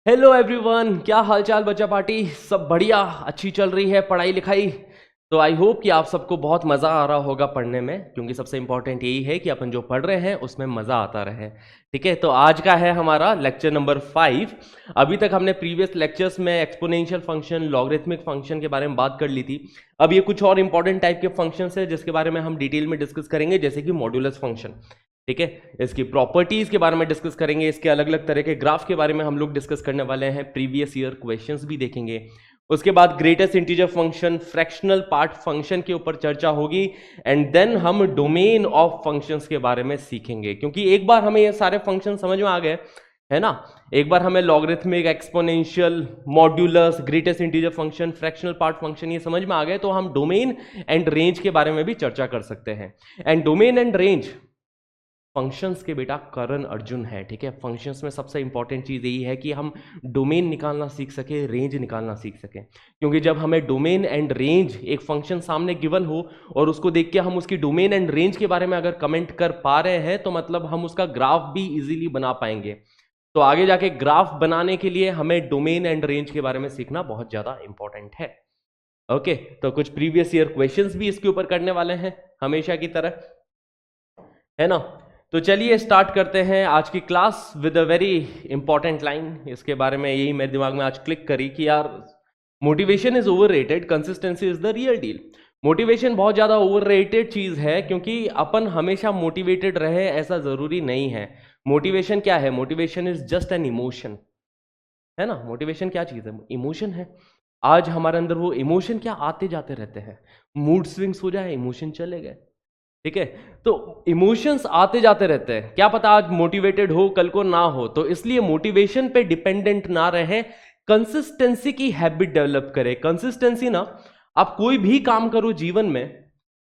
Hello everyone, क्या हालचाल बच्चा पार्टी। सब बढ़िया, अच्छी चल रही है पढ़ाई लिखाई। तो आई होप कि आप सबको बहुत मज़ा आ रहा होगा पढ़ने में, क्योंकि सबसे इंपॉर्टेंट यही है कि अपन जो पढ़ रहे हैं उसमें मज़ा आता रहे। ठीक है, तो आज का है हमारा लेक्चर नंबर 5। अभी तक हमने प्रीवियस लेक्चर्स में एक्सपोनेंशियल फंक्शन, लॉगरिथमिक फंक्शन के बारे में बात कर ली थी। अब ये कुछ और इंपॉर्टेंट टाइप के फंक्शंस है जिसके बारे में हम डिटेल में डिस्कस करेंगे, जैसे कि मॉड्यूलस फंक्शन। ठीक है, इसकी प्रॉपर्टीज के बारे में डिस्कस करेंगे, इसके अलग अलग तरह के ग्राफ के बारे में हम लोग डिस्कस करने वाले हैं, प्रीवियस ईयर क्वेश्चंस भी देखेंगे। उसके बाद greatest integer function, fractional part function के ऊपर चर्चा होगी, एंड देन हम डोमेन ऑफ फंक्शंस के बारे में सीखेंगे। क्योंकि एक बार हमें ये सारे फंक्शन समझ में आ गए है ना, एक बार हमें logarithmic, exponential, modulus, greatest integer function, fractional part function ये समझ में आ गए, तो हम डोमेन एंड रेंज के बारे में भी चर्चा कर सकते हैं। And domain and range functions के बेटा करण अर्जुन है। ठीक है, फंक्शंस में सबसे इंपॉर्टेंट चीज यही है कि हम डोमेन निकालना सीख सके, रेंज निकालना सीख सके। क्योंकि जब हमें डोमेन एंड रेंज, एक फंक्शन सामने गिवन हो और उसको देख के हम उसकी डोमेन एंड रेंज के बारे में अगर कमेंट कर पा रहे हैं, तो मतलब हम उसका ग्राफ भी इजीली बना पाएंगे। तो आगे जाके ग्राफ बनाने के लिए हमें डोमेन एंड रेंज के बारे में सीखना बहुत ज्यादा इंपॉर्टेंट है। ओके, तो कुछ प्रीवियस ईयर क्वेश्चंस भी इसके ऊपर करने वाले हैं हमेशा की तरह, है ना। तो चलिए स्टार्ट करते हैं आज की class with a very important line. इसके बारे में यही मेरे दिमाग में आज क्लिक करी कि यार, motivation is overrated, consistency is the real deal. Motivation बहुत ज्यादा ओवररेटेड चीज है, क्योंकि अपन हमेशा मोटिवेटेड रहे ऐसा जरूरी नहीं है। मोटिवेशन क्या है? Motivation is just an emotion, है ना। मोटिवेशन क्या चीज है? इमोशन है। आज हमारे अंदर वो इमोशन क्या आते जाते रहते हैं, मूड स्विंग्स हो जाए, इमोशन चले गए। ठीक है, तो इमोशंस आते जाते रहते हैं, क्या पता आज मोटिवेटेड हो कल को ना हो। तो इसलिए मोटिवेशन पे डिपेंडेंट ना रहे, कंसिस्टेंसी की हैबिट डेवलप करें। कंसिस्टेंसी ना, आप कोई भी काम करो जीवन में,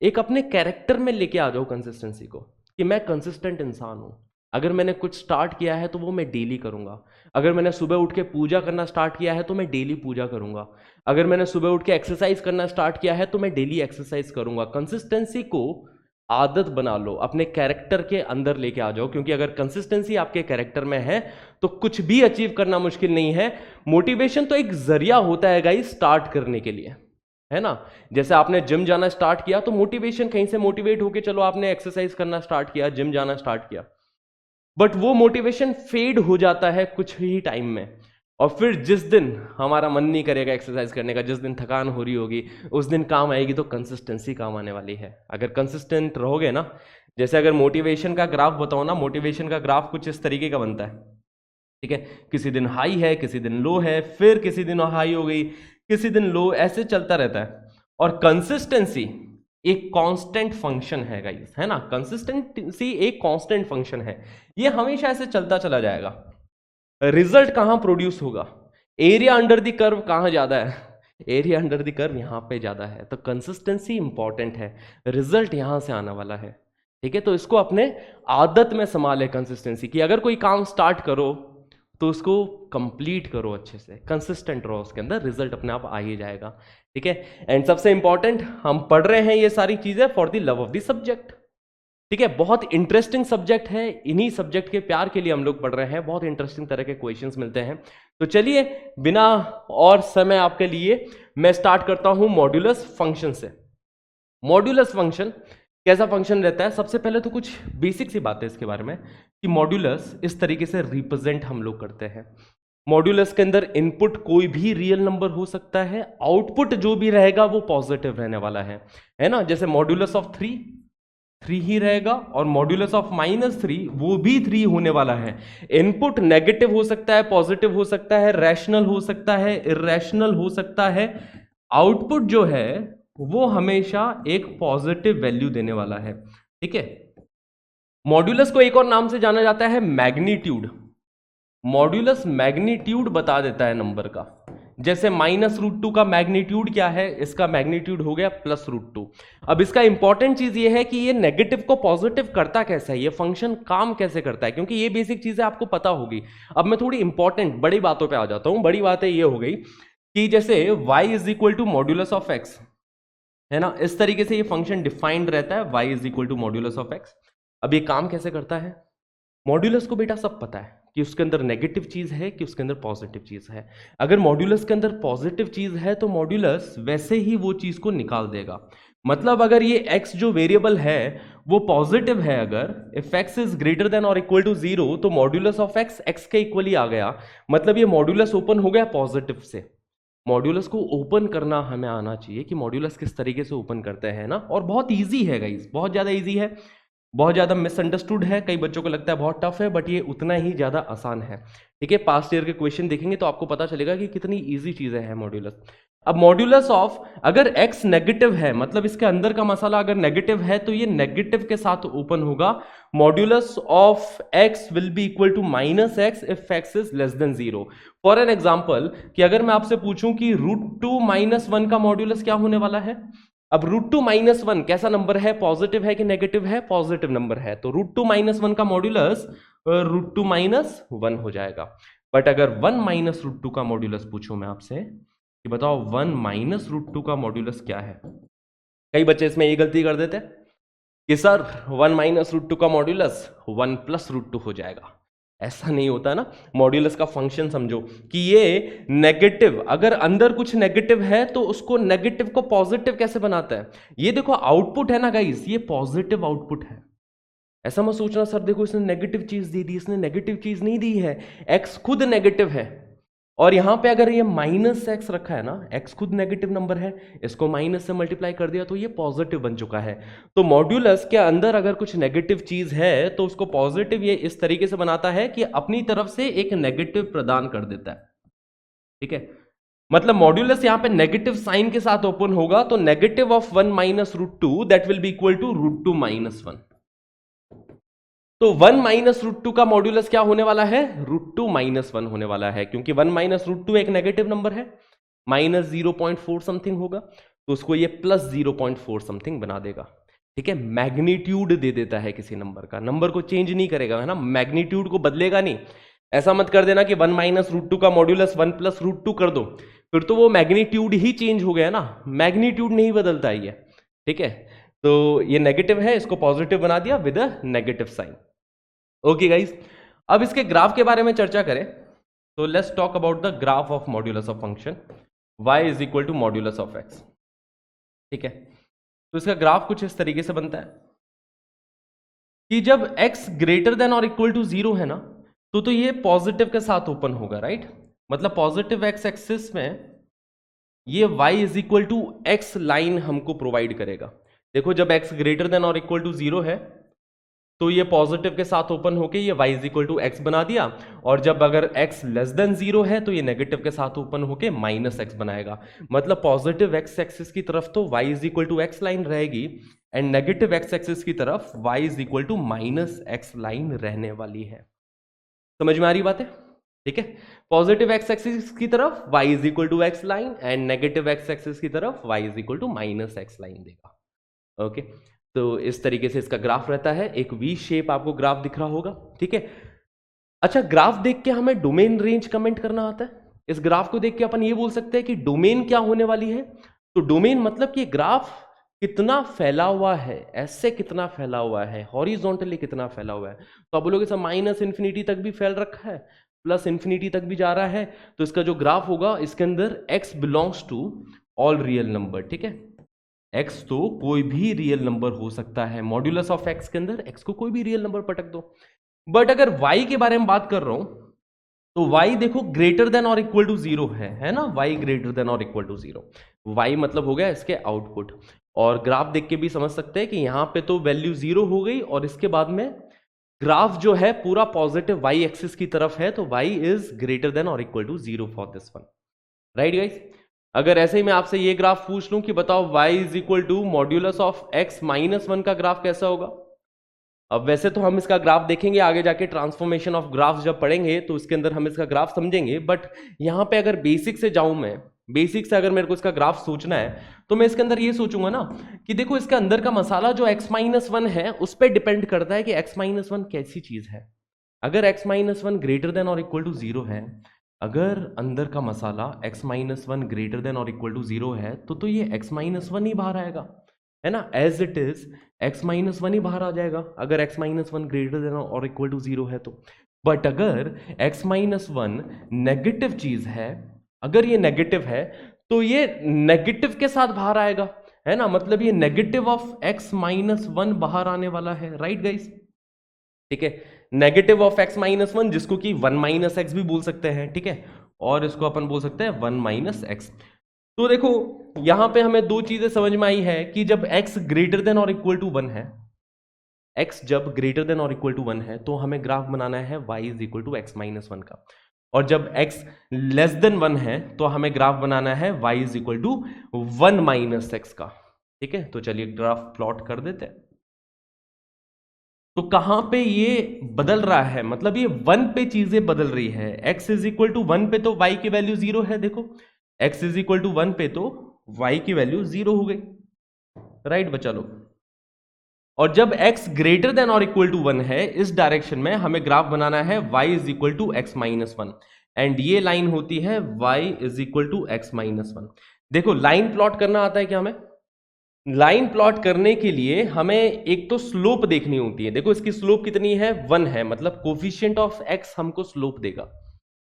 एक अपने कैरेक्टर में लेके आ जाओ कंसिस्टेंसी को, कि मैं कंसिस्टेंट इंसान हूं। अगर मैंने कुछ स्टार्ट किया है तो वो मैं डेली करूंगा। अगर मैंने सुबह उठ के पूजा करना स्टार्ट किया है तो मैं डेली पूजा करूंगा। अगर मैंने सुबह उठ के एक्सरसाइज करना स्टार्ट किया है तो मैं डेली एक्सरसाइज करूंगा। कंसिस्टेंसी को आदत बना लो, अपने कैरेक्टर के अंदर लेके आ जाओ, क्योंकि अगर कंसिस्टेंसी आपके कैरेक्टर में है तो कुछ भी अचीव करना मुश्किल नहीं है। मोटिवेशन तो एक जरिया होता है गाइस स्टार्ट करने के लिए, है ना। जैसे आपने जिम जाना स्टार्ट किया तो मोटिवेशन कहीं से मोटिवेट होके चलो आपने एक्सरसाइज करना स्टार्ट किया, जिम जाना स्टार्ट किया, बट वो मोटिवेशन फेड हो जाता है कुछ ही टाइम में। और फिर जिस दिन हमारा मन नहीं करेगा एक्सरसाइज करने का, जिस दिन थकान हो रही होगी, उस दिन काम आएगी। तो कंसिस्टेंसी काम आने वाली है अगर कंसिस्टेंट रहोगे ना। जैसे अगर मोटिवेशन का ग्राफ बताओ ना, मोटिवेशन का ग्राफ कुछ इस तरीके का बनता है। ठीक है, किसी दिन हाई है, किसी दिन लो है, फिर किसी दिन हाई हो गई, किसी दिन लो, ऐसे चलता रहता है। और कंसिस्टेंसी एक कांस्टेंट फंक्शन है गाइस, है ना। कंसिस्टेंसी एक कांस्टेंट फंक्शन है, ये हमेशा ऐसे चलता चला जाएगा। रिजल्ट कहां प्रोड्यूस होगा? एरिया अंडर द कर्व कहां ज्यादा है? एरिया अंडर द कर्व यहां पे ज्यादा है। तो कंसिस्टेंसी इंपॉर्टेंट है, रिजल्ट यहां से आने वाला है। ठीक है, तो इसको अपने आदत में संभाले कंसिस्टेंसी की। अगर कोई काम स्टार्ट करो तो उसको कंप्लीट करो अच्छे से, कंसिस्टेंट रहो उसके अंदर, रिजल्ट अपने आप आ ही जाएगा। ठीक है, एंड सबसे इंपॉर्टेंट, हम पढ़ रहे हैं ये सारी चीजें for the love of the subject. ठीक है, बहुत इंटरेस्टिंग सब्जेक्ट है, इन्हीं सब्जेक्ट के प्यार के लिए हम लोग पढ़ रहे हैं। बहुत इंटरेस्टिंग तरह के क्वेश्चंस मिलते हैं। तो चलिए बिना और समय आपके लिए मैं स्टार्ट करता हूं मॉड्यूलस फंक्शन से। मॉड्यूलस फंक्शन कैसा फंक्शन रहता है? सबसे पहले तो कुछ बेसिक सी बातें इसके बारे में, कि मॉड्यूलस इस तरीके से रिप्रेजेंट हम लोग करते हैं। मॉड्यूलस के अंदर इनपुट कोई भी रियल नंबर हो सकता है, आउटपुट जो भी रहेगा वो पॉजिटिव रहने वाला है ना। जैसे मॉड्यूलस ऑफ 3 ही रहेगा, और मॉड्यूलस ऑफ -3 वो भी 3 होने वाला है। इनपुट नेगेटिव हो सकता है, पॉजिटिव हो सकता है, रैशनल हो सकता है, इरेशनल हो सकता है। आउटपुट जो है वो हमेशा एक पॉजिटिव वैल्यू देने वाला है। ठीक है, मॉड्यूलस को एक और नाम से जाना जाता है मैग्नीट्यूड। मॉड्यूलस मैग्नीट्यूड बता देता है नंबर का। जैसे -√2 का मैग्नीट्यूड क्या है? इसका मैग्नीट्यूड हो गया +√2। अब इसका इंपॉर्टेंट चीज ये है कि ये नेगेटिव को पॉजिटिव करता कैसा है, ये फंक्शन काम कैसे करता है, क्योंकि ये बेसिक चीजें आपको पता होगी। अब मैं थोड़ी इंपॉर्टेंट बड़ी बातों पे आ जाता हूं। बड़ी बातें ये हो गई कि जैसे y = मॉड्यूलस ऑफ x, है ना, इस तरीके से ये फंक्शन डिफाइंड रहता है, y = मॉड्यूलस ऑफ x। अब ये काम कैसे करता है? मॉड्यूलस को बेटा सब पता है कि उसके अंदर नेगेटिव चीज है कि उसके अंदर पॉजिटिव चीज है। अगर मॉड्यूलस के अंदर पॉजिटिव चीज है तो मॉड्यूलस वैसे ही वो चीज को निकाल देगा। मतलब अगर ये x जो वेरिएबल है वो पॉजिटिव है, अगर if x is greater than और इक्वल टू 0 तो मॉड्यूलस ऑफ x x के इक्वली आ गया। मतलब ये मॉड्यूलस ओपन हो गया पॉजिटिव से। मॉड्यूलस को ओपन करना हमें आना चाहिए कि मॉड्यूलस किस तरीके से ओपन करते हैं ना। और बहुत इजी है गाइस, बहुत ज्यादा इजी है, बहुत ज्यादा मिसअंडरस्टूड है, कई बच्चों को लगता है बहुत टफ है, बट ये उतना ही ज्यादा आसान है। ठीक है, पास्ट ईयर के क्वेश्चन देखेंगे तो आपको पता चलेगा कि कितनी इजी चीजें हैं मॉड्यूलस। अब मॉड्यूलस ऑफ अगर x नेगेटिव है, मतलब इसके अंदर का मसाला अगर नेगेटिव है तो ये नेगेटिव के साथ ओपन होगा। Modulus of x will be equal to -x if x is less than 0। For an example कि अगर मैं आपसे पूछूं कि √2 -1 का मॉड्यूलस क्या होने वाला है। अब √2 -1 कैसा नंबर है, पॉजिटिव है कि नेगेटिव है, पॉजिटिव नंबर है, तो √2 -1 का मॉड्यूलस √2 -1 हो जाएगा। बट अगर 1 -√2 का मॉड्यूलस पूछूं मैं आपसे कि बताओ 1 -√2 का मॉड्यूलस क्या है। कई बच्चे इसमें ये गलती कर देते हैं कि सर 1 -√2 का मॉड्यूलस 1 +√2 हो जाएगा। ऐसा नहीं होता ना। मॉड्यूलस का फंक्शन समझो कि ये नेगेटिव, अगर अंदर कुछ नेगेटिव है तो उसको नेगेटिव को पॉजिटिव कैसे बनाता है। ये देखो आउटपुट है ना गाइस, ये पॉजिटिव आउटपुट है। ऐसा मत सोचना सर देखो इसने नेगेटिव चीज दे दी, इसने नेगेटिव चीज नहीं दी है। एक्स खुद नेगेटिव है और यहां पे अगर ये -x रखा है ना, x खुद नेगेटिव नंबर है, इसको माइनस से मल्टीप्लाई कर दिया तो ये पॉजिटिव बन चुका है। तो मॉड्यूलस के अंदर अगर कुछ नेगेटिव चीज है तो उसको पॉजिटिव ये इस तरीके से बनाता है कि अपनी तरफ से एक नेगेटिव प्रदान कर देता है। ठीक है, मतलब मॉड्यूलस यहां पे नेगेटिव साइन के साथ ओपन होगा तो negative of 1 -√2 that will be equal to √2 -1। तो 1 -√2 का मॉड्यूलस क्या होने वाला है, √2 -1 होने वाला है, क्योंकि 1 -√2 एक नेगेटिव नंबर है, -0.4 समथिंग होगा, तो उसको ये +0.4 समथिंग बना देगा। ठीक है, मैग्नीट्यूड दे देता है किसी नंबर का, नंबर को चेंज नहीं करेगा, है ना, मैग्नीट्यूड को बदलेगा नहीं। ऐसा मत कर देना कि 1 -√2 का मॉड्यूलस 1 +√2 कर दो, फिर तो वो मैग्नीट्यूड ही चेंज हो गया ना, मैग्नीट्यूड नहीं बदलता है ये। ठीक है, तो ये नेगेटिव है, इसको पॉजिटिव बना दिया with a negative sign. Okay guys, अब इसके ग्राफ के बारे में चर्चा करें तो let's talk about the graph of modulus of function y is equal to modulus of x। ठीक है, तो इसका ग्राफ कुछ इस तरीके से बनता है कि जब x ग्रेटर देन और इक्वल टू 0 है ना तो ये पॉजिटिव के साथ ओपन होगा, राइट। मतलब पॉजिटिव x एक्सिस में ये y is equal to x line हमको प्रोवाइड करेगा। देखो जब x ग्रेटर देन और इक्वल टू 0 है तो ये पॉजिटिव के साथ ओपन होके ये y is equal to x बना दिया, और जब अगर x लेस देन 0 है तो ये नेगेटिव के साथ ओपन होके -x बनाएगा। मतलब पॉजिटिव x एक्सिस की तरफ तो y is equal to x line रहेगी एंड नेगेटिव x एक्सिस की तरफ y is equal to -x line रहने वाली है। समझ में आ रही बात है? ठीक है, पॉजिटिव x एक्सिस की तरफ y is equal to x line and negative x axis की तरफ y is equal to -x line देगा। ओके, तो इस तरीके से इसका ग्राफ रहता है, एक वी शेप आपको ग्राफ दिख रहा होगा। ठीक है, अच्छा ग्राफ देख के हमें डोमेन रेंज कमेंट करना आता है। इस ग्राफ को देख के अपन ये बोल सकते हैं कि डोमेन क्या होने वाली है। तो डोमेन मतलब कि ग्राफ कितना फैला हुआ है, ऐसे कितना फैला हुआ है, हॉरिजॉन्टली कितना फैला हुआ है। तो आप बोलोगे सर -∞ तक भी फैल रखा है, +∞ तक भी जा रहा है, तो इसका जो ग्राफ होगा इसके अंदर x belongs to all real number. ठीक है, x तो कोई भी रियल नंबर हो सकता है, मॉड्यूलस ऑफ x के अंदर x को कोई भी रियल नंबर पटक दो। बट अगर y के बारे में बात कर रहा हूं तो y देखो ग्रेटर देन और इक्वल टू 0 है ना, y ग्रेटर देन और इक्वल टू 0, y मतलब हो गया इसके आउटपुट। और ग्राफ देख के भी समझ सकते हैं कि यहां पे तो वैल्यू 0 हो गई और इसके बाद में ग्राफ जो है पूरा पॉजिटिव y एक्सिस की तरफ है, तो y इज ग्रेटर देन और equal to 0 for this one, right guys. अगर ऐसे ही मैं आपसे ये ग्राफ पूछ लूं कि बताओ y is equal to modulus of x -1 का ग्राफ कैसा होगा। अब वैसे तो हम इसका ग्राफ देखेंगे आगे जाके, ट्रांसफॉर्मेशन ऑफ ग्राफ्स जब पढ़ेंगे तो इसके अंदर हम इसका ग्राफ समझेंगे, बट यहां पे अगर बेसिक से जाऊं मैं, बेसिक से अगर मेरे को इसका ग्राफ सोचना है तो मैं इसके अंदर ये सोचूंगा ना कि देखो इसके अंदर का मसाला जो x -1 है उस पर डिपेंड करता है कि x -1 कैसी चीज है। अगर x -1 ग्रेटर देन और इक्वल टू 0 है, अगर अंदर का मसाला x -1 ग्रेटर देन और इक्वल टू 0 है तो ये x -1 ही बाहर आएगा, है ना, एज इट इज x -1 ही बाहर आ जाएगा अगर x -1 ग्रेटर देन और इक्वल टू 0 है तो। बट अगर x माइनस वन नेगेटिव चीज है, अगर ये नेगेटिव है तो ये नेगेटिव के साथ बाहर आएगा, है ना, मतलब ये negative of x minus one बाहर आने वाला है, राइट गाइस, ठीक है, negative of x minus one, जिसको कि वन माइनस एक्स भी बोल सकते हैं, ठीक है, और इसको अपन बोल सकते हैं वन माइनस एक्स। तो देखो यहां पे हमें दो चीजें समझ में आई है कि जब x ग्रेटर देन और इक्वल टू वन है, x जब ग्रेटर देन और इक्वल टू वन है तो हमें ग्राफ बनाना है y is equal to x minus one का, और जब x लेस देन वन है तो हमें ग्राफ बनाना है y is equal to one minus x का, ठीक है। तो चलिए ग्राफ प्लॉट कर देते हैं। तो कहां पे ये बदल रहा है, मतलब ये वन पे चीजें बदल रही है, x is equal to one पे तो y की वैल्यू जीरो है, देखो x is equal to one पे तो y की वैल्यू जीरो हो गई, राइट बच्चा लोग। और जब x ग्रेटर देन और इक्वल टू वन है, इस डायरेक्शन में हमें ग्राफ बनाना है y is equal to x minus one, and ये लाइन होती है y is equal to x minus one. देखो लाइन प्लॉट करना आता है क्या हमें? लाइन प्लॉट करने के लिए हमें एक तो स्लोप देखनी होती है, देखो इसकी स्लोप कितनी है, वन है, मतलब कोफिशिएंट ऑफ x हमको स्लोप देगा,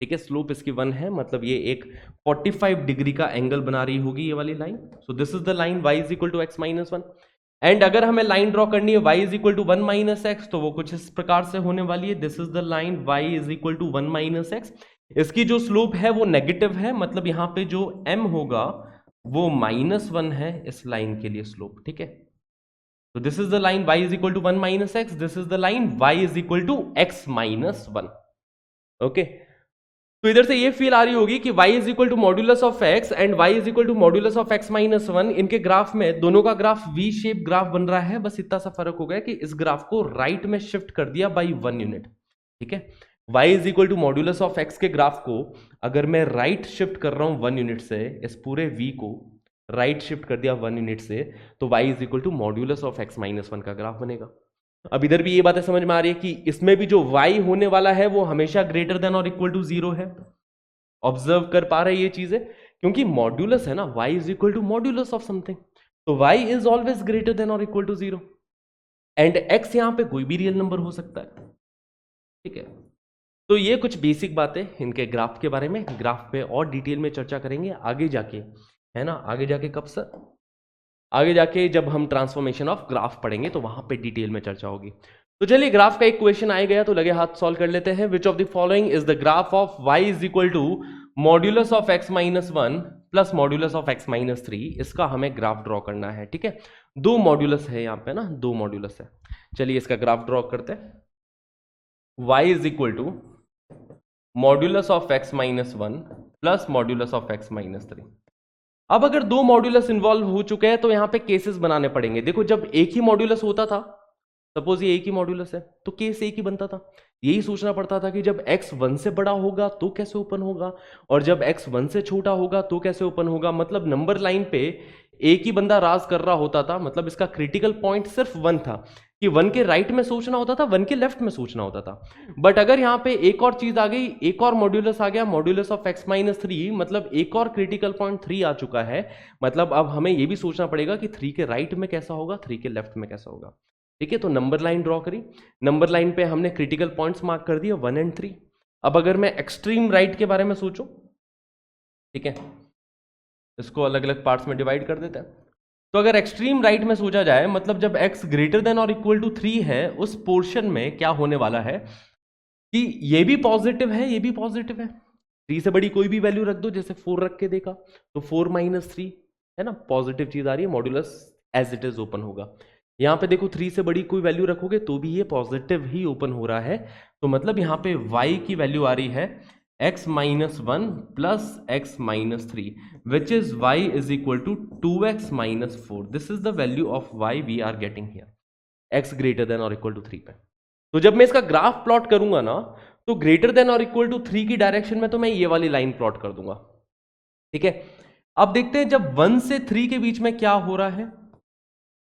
ठीक है, स्लोप इसकी वन है, मतलब ये एक 45 डिग्री का एंगल बना रही होगी ये वाली line. So this is the line y is equal to x minus one, and अगर हमें लाइन ड्रॉ करनी है y is equal to one minus एक्स, तो वो कुछ इस प्रकार से होने वाली है, this is the line y is equal to one minus x. इसकी जो स्लोप है वो नेगेटिव है, मतलब यहां पे जो m होगा वो माइनस वन है इस लाइन के लिए स्लोप, ठीक है। तो this is the line y is equal to one minus x, this is the line y is equal to x minus one, okay. तो इधर से ये फील आ रही होगी कि y is equal to modulus of x and y is equal to modulus of x minus one, इनके graph में दोनों का ग्राफ वी शेप ग्राफ बन रहा है, बस इतना सा फर्क हो गया कि इस ग्राफ को राइट में शिफ्ट कर दिया बाई वन यूनिट, ठीक है। y is equal to modulus of x के ग्राफ को अगर मैं राइट शिफ्ट कर रहा हूं वन यूनिट से, इस पूरे v को राइट शिफ्ट कर दिया वन यूनिट से, तो y is equal to modulus of x minus one का ग्राफ बनेगा। अब इधर भी ये बातें समझ में आ रही है कि इसमें भी जो y होने वाला है वो हमेशा ग्रेटर देन और इक्वल टू जीरो है, ऑब्जर्व कर पा रहे हैं ये चीजें, क्योंकि मॉड्यूलस है ना, y is equal to modulus of something, तो y is always greater than और equal to zero, and x यहां पे कोई भी रियल नंबर हो सकता है, ठीक है। तो ये कुछ बेसिक बातें इनके ग्राफ के बारे में, ग्राफ पे और डिटेल में चर्चा करेंगे आगे जाके, है ना, आगे जाके कब सर? आगे जाके जब हम ट्रांसफॉर्मेशन ऑफ ग्राफ पढ़ेंगे तो वहां पे डिटेल में चर्चा होगी। तो चलिए ग्राफ का एक क्वेश्चन आ गया तो लगे हाथ सॉल्व कर लेते हैं। Which of the following is the graph of y is equal to modulus of x minus one plus modulus of x minus three, इसका हमें ग्राफ ड्रॉ करना है, ठीक है। दो मॉड्यूलस है यहाँ पे ना, दो मॉड्यूलस है, चलिए इसका ग्राफ ड्रॉ करते हैं। y is equal to modulus of x minus one plus modulus of x minus three. अब अगर दो मॉड्यूलस इन्वॉल्व हो चुके हैं तो यहां पे केसेस बनाने पड़ेंगे। देखो जब एक ही मॉड्यूलस होता था, सपोज ये एक ही मॉड्यूलस है, तो केस एक ही बनता था, यही सोचना पड़ता था कि जब x वन से बड़ा होगा तो कैसे ओपन होगा, और जब x वन से छोटा होगा तो कैसे ओपन होगा, मतलब नंबर लाइन पे एक ही बंदा राज कर रहा होता था, मतलब इसका क्रिटिकल पॉइंट सिर्फ वन था कि वन के राइट में सोचना होता था, वन के लेफ्ट में सोचना होता था। बट अगर यहाँ पे एक और चीज आ गई, एक और मॉड्यूलस आ गया, modulus of x minus three, मतलब एक और क्रिटिकल पॉइंट थ्री आ चुका है, मतलब अब हमें ये भी सोचना पड़ेगा कि थ्री के राइट में कैसा होगा, थ्री के लेफ्ट में कैसा होगा, ठीक है। तो नंबर लाइन ड्रॉ करी, नंबर लाइन पे हमने क्रिटिकल पॉइंट्स मार्क कर दिए वन एंड थ्री। अब अगर मैं एक्सट्रीम राइट के बारे में सोचूं, ठीक है, इसको अलग अलग पार्ट्स में डिवाइड कर देते हैं। तो अगर एक्सट्रीम राइट में सोचा जाए, मतलब जब x ग्रेटर देन और इक्वल टू थ्री है, उस पोर्शन में क्या होने वाला है कि ये भी पॉजिटिव है, ये भी पॉजिटिव है, थ्री से बड़ी कोई भी वैल्यू रख दो, जैसे फोर रख के देखा तो फोर माइनस थ्री है ना, पॉजिटिव चीज आ रही है, modulus as it is open होगा। यहाँ पे देखो थ्री से बड़ी कोई वैल्यू रखोगे तो भी ये पॉजिटिव ही ओपन हो रहा है, तो मतलब यहाँ पे y की वैल्यू आ रही है x minus one plus x minus three, which is y is equal to two x minus four. This is the value of y we are getting here, x greater than और equal to three पे। तो जब मैं इसका graph plot करूंगा ना, तो greater than और इक्वल टू थ्री की डायरेक्शन में तो मैं ये वाली लाइन प्लॉट कर दूंगा, ठीक है। अब देखते हैं जब वन से थ्री के बीच में क्या हो रहा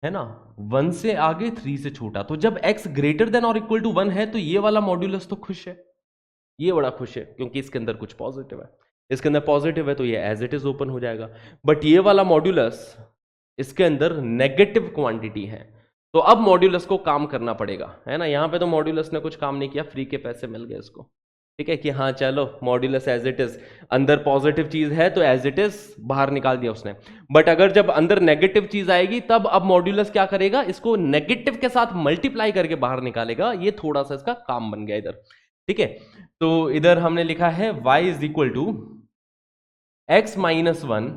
है ना, वन से आगे थ्री से छोटा, तो जब x ग्रेटर देन और इक्वल टू वन है तो ये वाला मॉड्यूलस तो खुश है, ये बड़ा खुश है क्योंकि इसके अंदर कुछ पॉजिटिव है, इसके अंदर पॉजिटिव है तो ये एज इट इज ओपन हो जाएगा। बट ये वाला मॉड्यूलस, इसके अंदर नेगेटिव क्वांटिटी है, तो अब मॉड्यूलस को काम करना पड़ेगा, है ना। यहां पे तो मॉड्यूलस ने कुछ काम नहीं किया, फ्री के पैसे मिल गए इसको, ठीक है, कि हाँ चलो मॉड्यूलस एज इट इज, अंदर पॉजिटिव चीज है तो एज इट इज बाहर निकाल दिया उसने। बट अगर जब अंदर नेगेटिव चीज आएगी तब अब मॉड्यूलस क्या करेगा, इसको नेगेटिव के साथ मल्टीप्लाई करके बाहर निकालेगा। ये थोड़ा सा इसका काम बन गया इधर, ठीक है। तो इधर हमने लिखा है y is equal to x minus one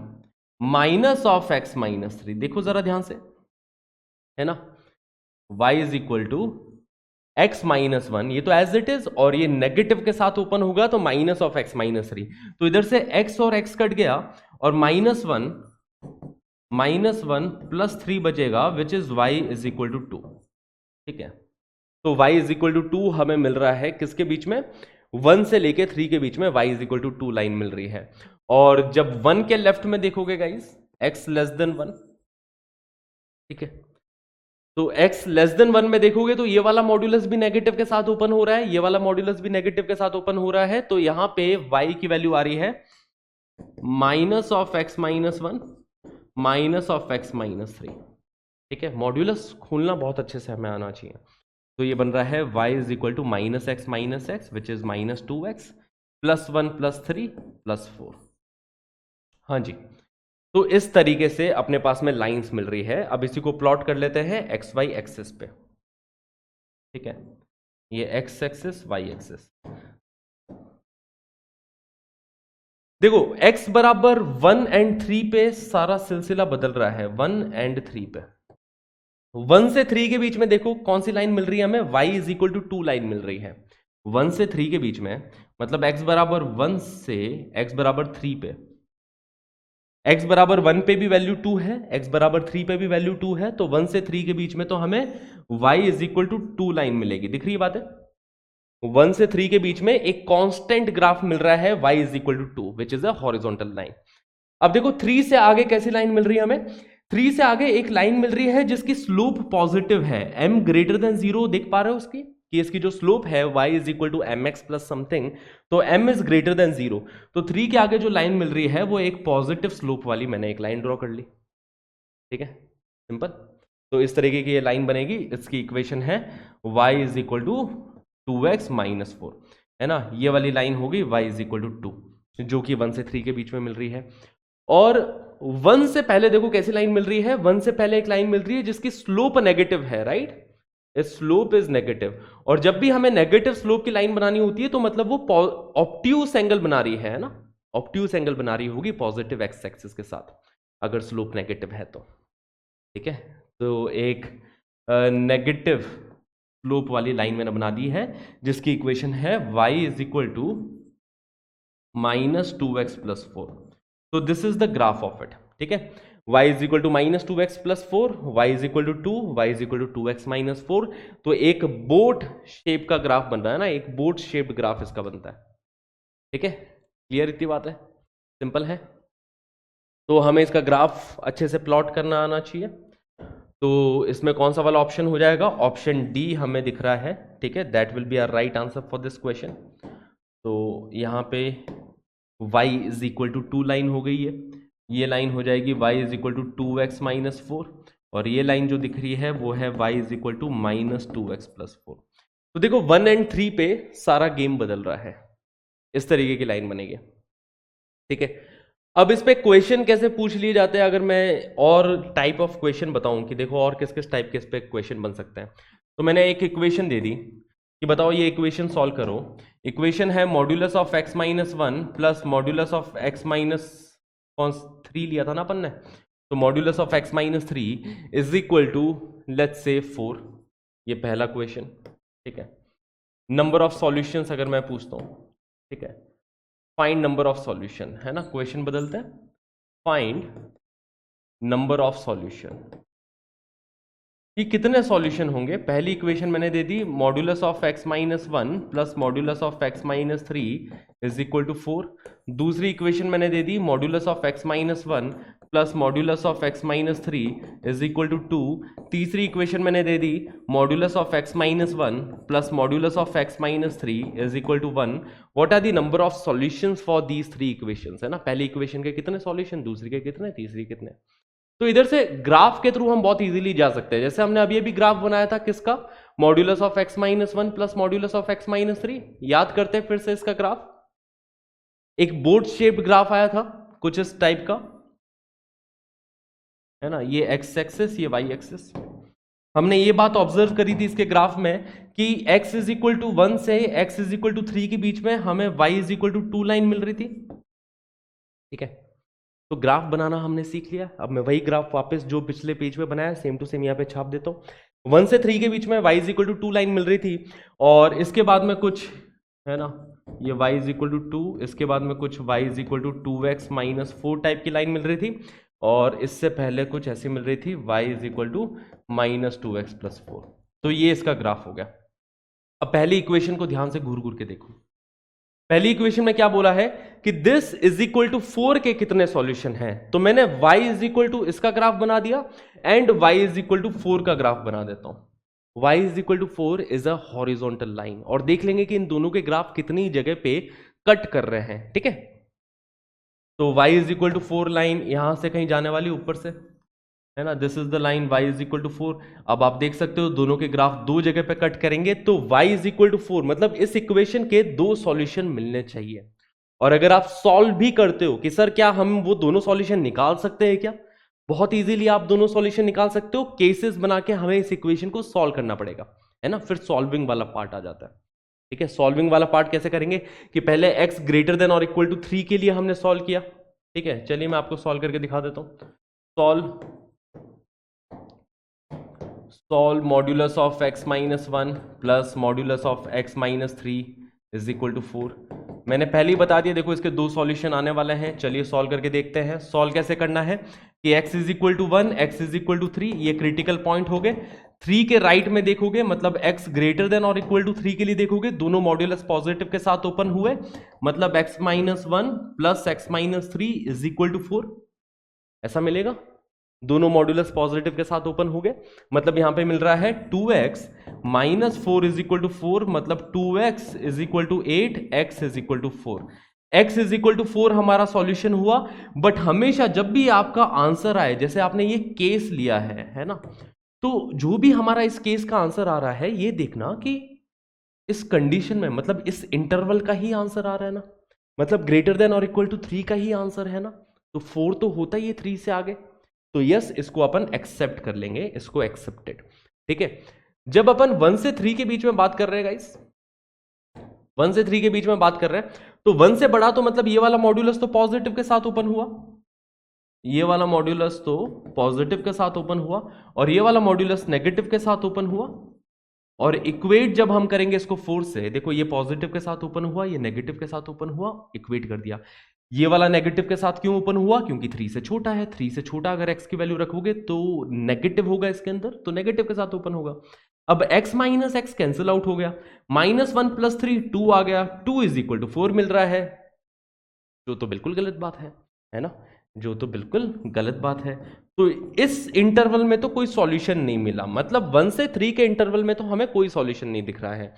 minus of x minus three. देखो जरा ध्यान से, है ना, y is equal to x minus one, ये तो एज इट इज, और ये नेगेटिव के साथ ओपन होगा तो minus of x minus three. तो इधर से x और x कट गया और माइनस वन प्लस थ्री बचेगा, which is y is equal to two, ठीक है। तो y is equal to two हमें मिल रहा है किसके बीच में, 1 से लेके 3 के बीच में y is equal to 2 line मिल रही है। और जब 1 के लेफ्ट में देखोगे गाइस, x लेस देन 1, ठीक है, तो x लेस देन 1 में देखोगे तो ये वाला मॉड्यूलस भी नेगेटिव के साथ ओपन हो रहा है, ये वाला मॉड्यूलस भी नेगेटिव के साथ ओपन हो रहा है। तो यहां पे y की वैल्यू आ रही है minus of x minus one minus of x minus three, ठीक है। मॉड्यूलस खोलना बहुत अच्छे से हमें आना चाहिए। तो ये बन रहा है y is equal to minus x which is minus two x plus one plus three plus four. हाँ जी, तो इस तरीके से अपने पास में लाइंस मिल रही है। अब इसी को प्लॉट कर लेते हैं एक्स वाई एक्सिस पे, ठीक है, ये एक्स एक्सिस वाई एक्सिस। देखो x बराबर 1 एंड 3 पे सारा सिलसिला बदल रहा है, 1 एंड 3 पे। 1 से 3 के बीच में देखो कौन सी लाइन मिल रही है हमें, y is equal to 2 line मिल रही है 1 से 3 के बीच में। मतलब x बराबर 1 से x बराबर 3 पे, x बराबर 1 पे भी वैल्यू 2 है, x बराबर 3 पे भी वैल्यू 2 है, तो 1 से 3 के बीच में तो हमें y is equal to 2 line मिलेगी। दिख रही है बात है, 1 से 3 के बीच में एक कांस्टेंट ग्राफ मिल रहा है y is equal to 2 which is a horizontal line. अब देखो 3 से आगे कैसी लाइन मिल रही है हमें, 3 से आगे एक लाइन मिल रही है जिसकी स्लोप पॉजिटिव है, m ग्रेटर देन 0। देख पा रहे हो उसकी कि इसकी जो स्लोप है y is equal to m x plus something, तो m इज ग्रेटर देन 0। तो 3 के आगे जो लाइन मिल रही है वो एक पॉजिटिव स्लोप वाली मैंने एक लाइन ड्रॉ कर ली, ठीक है, सिंपल। तो इस तरीके की ये लाइन बनेगी, इसकी इक्वेशन है y is equal to 2x minus 4, है ना। ये वाली लाइन होगी y इज इक्वल टू 2, जो कि 1 से 3 के बीच में मिल रही है। और 1 से पहले देखो कैसी लाइन मिल रही है, 1 से पहले एक लाइन मिल रही है जिसकी स्लोप नेगेटिव है, राइट, स्लोप इज नेगेटिव। और जब भी हमें नेगेटिव स्लोप की लाइन बनानी होती है तो मतलब वो ऑब्ट्यूस एंगल बना रही है ना, ऑब्ट्यूस एंगल बना रही होगी पॉजिटिव एक्स एक्सिस के साथ, अगर स्लोप नेगेटिव है तो, ठीक है। तो एक नेगेटिव स्लोप वाली लाइन मैंने बना दी है जिसकी इक्वेशन है y is equal to minus two x plus four. तो this is the graph of it, ठीक है। y is equal to minus two x plus four, y is equal to two, y is equal to two x minus four. तो एक boat shape का graph बन रहा है ना, एक बोट शेप्ड ग्राफ इसका बनता है, ठीक है। क्लियर इतनी बात है, सिंपल है। तो हमें इसका ग्राफ अच्छे से प्लॉट करना आना चाहिए। तो इसमें कौन सा वाला ऑप्शन हो जाएगा, ऑप्शन डी हमें दिख रहा है, ठीक है, that will be our right answer for this question. तो यहाँ पे y is equal to 2 line हो गई है, ये लाइन हो जाएगी y is equal to 2x minus 4, और ये लाइन जो दिख रही है वो है y is equal to minus 2x plus 4। तो देखो 1 एंड 3 पे सारा गेम बदल रहा है, इस तरीके की लाइन बनेगी, ठीक है। अब इस पे क्वेश्चन कैसे पूछ लिए जाते हैं, अगर मैं और टाइप ऑफ क्वेश्चन बताऊं कि देखो और किस किस टाइप के इस पे क्वेश्चन बन सकते हैं। तो मैंने एक इक्वेशन दे दी कि बताओ ये इक्वेशन सॉल्व करो। इक्वेशन है modulus of x minus one plus modulus of x minus कौन 3 लिया था ना अपन ने, तो modulus of x minus 3 is equal to let's say 4। ये पहला क्वेश्चन, ठीक है। नंबर ऑफ सॉल्यूशंस अगर मैं पूछता हूं, ठीक है, फाइंड नंबर ऑफ सॉल्यूशन, है ना, क्वेश्चन बदलते हैं, फाइंड नंबर ऑफ सॉल्यूशन, कि कितने सॉल्यूशन होंगे। पहली इक्वेशन मैंने दे दी modulus of x minus one plus modulus of x minus three is equal to 4। दूसरी इक्वेशन मैंने दे दी modulus of x minus one plus modulus of x minus three is equal to 2। तीसरी इक्वेशन मैंने दे दी modulus of x minus one plus modulus of x minus three is equal to 1। What are the number of solutions for these three equations, है ना। पहली equation के कितने solution, दूसरी के कितने, तीसरी कितने। तो इधर से ग्राफ के थ्रू हम बहुत इजीली जा सकते हैं। जैसे हमने अभी ग्राफ बनाया था किसका, modulus of x minus 1 plus modulus of x minus 3। याद करते हैं फिर से इसका ग्राफ। एक बोर्ड शेप्ड ग्राफ आया था कुछ इस टाइप का, है ना, ये x एक्सिस, ये y एक्सिस। हमने ये बात ऑब्जर्व करी थी इसके ग्राफ में कि x इज इक्वल टू 1 से x इज इक्वल टू 3 के बीच में हमें y is equal to 2 line मिल रही थी। ठीक है, तो ग्राफ बनाना हमने सीख लिया। अब मैं वही ग्राफ वापस जो पिछले पेज पे बनाया सेम टू सेम यहाँ पे छाप देता हूँ। 1 से 3 के बीच में y is equal to 2 line मिल रही थी, और इसके बाद में कुछ, है ना, ये y इज इक्वल टू 2, इसके बाद में कुछ y is equal to 2x minus 4 type की लाइन मिल रही थी, और इससे पहले कुछ ऐसी मिल रही थी y is equal to minus 2x plus 4। तो ये इसका ग्राफ हो गया। अब पहली इक्वेशन को ध्यान से घूर घूर के देखो। पहली इक्वेशन में क्या बोला है कि दिस इज इक्वल टू 4 के कितने सॉल्यूशन हैं, तो मैंने y इज इक्वल टू इसका ग्राफ बना दिया and y is equal to 4 का ग्राफ बना देता हूं। y is equal to 4 is a horizontal line, और देख लेंगे कि इन दोनों के ग्राफ कितनी जगह पे कट कर रहे हैं। ठीक है, तो y is equal to 4 line यहां से कहीं जाने वाली ऊपर से, है ना, this is the line y is equal to 4। अब आप देख सकते हो दोनों के ग्राफ दो जगह पे कट करेंगे, तो y इज इक्वल टू 4 मतलब इस इक्वेशन के दो सॉल्यूशन मिलने चाहिए। और अगर आप सॉल्व भी करते हो कि सर क्या हम वो दोनों सॉल्यूशन निकाल सकते हैं क्या, बहुत इजीली आप दोनों सॉल्यूशन निकाल सकते हो। केसेस बना के हमें इस इक्वेशन को सॉल्व करना पड़ेगा, है ना, फिर सॉल्विंग वाला पार्ट आ जाता है। ठीक है, सॉल्विंग वाला पार्ट कैसे करेंगे कि पहले x ग्रेटर देन और इक्वल टू 3 के लिए हमने सॉल्व किया। ठीक है, चलिए मैं आपको सॉल्व करके दिखा देता हूं। Solve modulus of x minus 1 plus modulus of x minus 3 is equal to 4। मैंने पहले ही बता दिया, देखो इसके दो सॉल्यूशन आने वाले हैं। चलिए सॉल्व करके देखते हैं। सॉल्व कैसे करना है कि x is equal to 1, x is equal to 3, ये क्रिटिकल पॉइंट हो गए। 3 के राइट में देखोगे मतलब x ग्रेटर देन और इक्वल टू 3 के लिए देखोगे, दोनों मॉड्यूलस पॉजिटिव के साथ ओपन हुए, मतलब x minus 1 plus x minus 3 is equal to 4, ऐसा मिलेगा। दोनों मॉड्यूलस पॉजिटिव के साथ ओपन हो गए, मतलब यहां पे मिल रहा है 2x minus 4 is equal to 4, मतलब 2x is equal to 8, x is equal to 4। x is equal to 4 हमारा सॉल्यूशन हुआ। बट हमेशा जब भी आपका आंसर आए, जैसे आपने ये केस लिया है ना, तो जो भी हमारा इस केस का आंसर आ रहा है ये देखना कि इस कंडीशन में, मतलब इस इंटरवल का ही आंसर आ रहा है ना, मतलब ग्रेटर देन और इक्वल टू 3 का ही आंसर है ना, तो 4 तो होता ही है 3 से आगे, तो यस इसको अपन एक्सेप्ट कर लेंगे, इसको एक्सेप्टेड। ठीक है, जब अपन 1 से 3 के बीच में बात कर रहे हैं गाइस, 1 से 3 के बीच में बात कर रहे हैं, तो 1 से बड़ा तो मतलब ये वाला मॉड्यूलस तो पॉजिटिव के साथ ओपन हुआ, ये वाला मॉड्यूलस तो पॉजिटिव के साथ ओपन हुआ, और ये वाला मॉड्यूलस नेगेटिव के साथ ओपन हुआ। और इक्वेट जब हम करेंगे इसको 4 से, देखो ये पॉजिटिव के साथ ओपन हुआ, ये नेगेटिव के साथ ओपन हुआ, इक्वेट कर दिया। ये वाला नेगेटिव के साथ क्यों ओपन हुआ, क्योंकि 3 से छोटा है। 3 से छोटा अगर x की वैल्यू रखोगे तो नेगेटिव होगा इसके अंदर, तो नेगेटिव के साथ ओपन होगा। अब x minus x cancel out हो गया, -1 + 3 2 आ गया, 2 इज इक्वल टू 4 मिल रहा है, जो तो बिल्कुल गलत बात है ना, जो तो बिल्कुल गलत बात है। तो इस इंटरवल में तो कोई सॉल्यूशन नहीं मिला, मतलब 1 से 3 के इंटरवल में तो हमें कोई सॉल्यूशन नहीं दिख रहा है।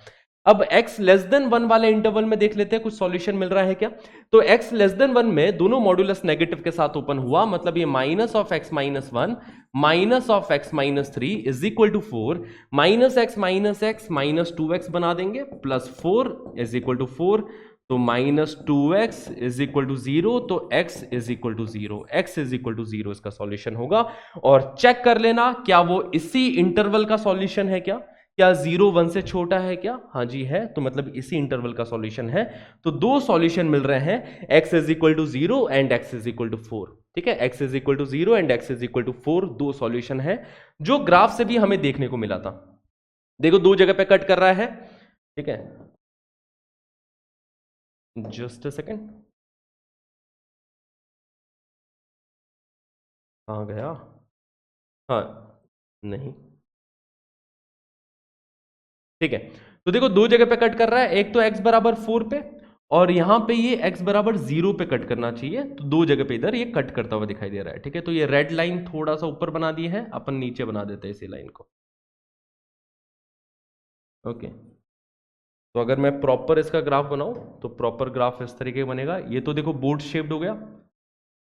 अब x लेस देन 1 वाले इंटरवल में देख लेते हैं कुछ सॉल्यूशन मिल रहा है क्या। तो x लेस देन 1 में दोनों मॉड्यूलस नेगेटिव के साथ ओपन हुआ, मतलब ये minus of x minus 1 minus of x minus 3 is equal to 4, minus x minus 2x बना देंगे, प्लस 4 इज इक्वल टू 4, तो -2x इज इक्वल टू 0, तो x is equal to 0, x is equal to 0 इसका solution होगा। और check कर लेना क्या वो इसी इंटरवल का सॉल्यूशन है क्या 0 1 से छोटा है क्या, हाँ जी है, तो मतलब इसी इंटरवल का सॉल्यूशन है। तो दो सॉल्यूशन मिल रहे हैं, x is equal to 0 and x is equal to 4। ठीक है, x is equal to 0 and x is equal to 4, दो सॉल्यूशन है जो ग्राफ से भी हमें देखने को मिला था। देखो दो जगह पे कट कर रहा है। ठीक है, जस्ट अ सेकेंड, कहाँ गया, हाँ नहीं, ठीक है, तो देखो दो जगह पे कट कर रहा है, एक तो x बराबर 4 पे, और यहां पे ये x बराबर 0 पे कट करना चाहिए, तो दो जगह पे इधर ये कट करता हुआ दिखाई दे रहा है। ठीक है, तो ये रेड लाइन थोड़ा सा ऊपर बना दी है, अपन नीचे बना देते हैं इसी लाइन को। ओके, तो अगर मैं प्रॉपर इसका ग्राफ बनाऊं तो प्रॉपर ग्राफ इस तरीके का बनेगा। ये तो देखो बोर्ड शेप्ड हो गया,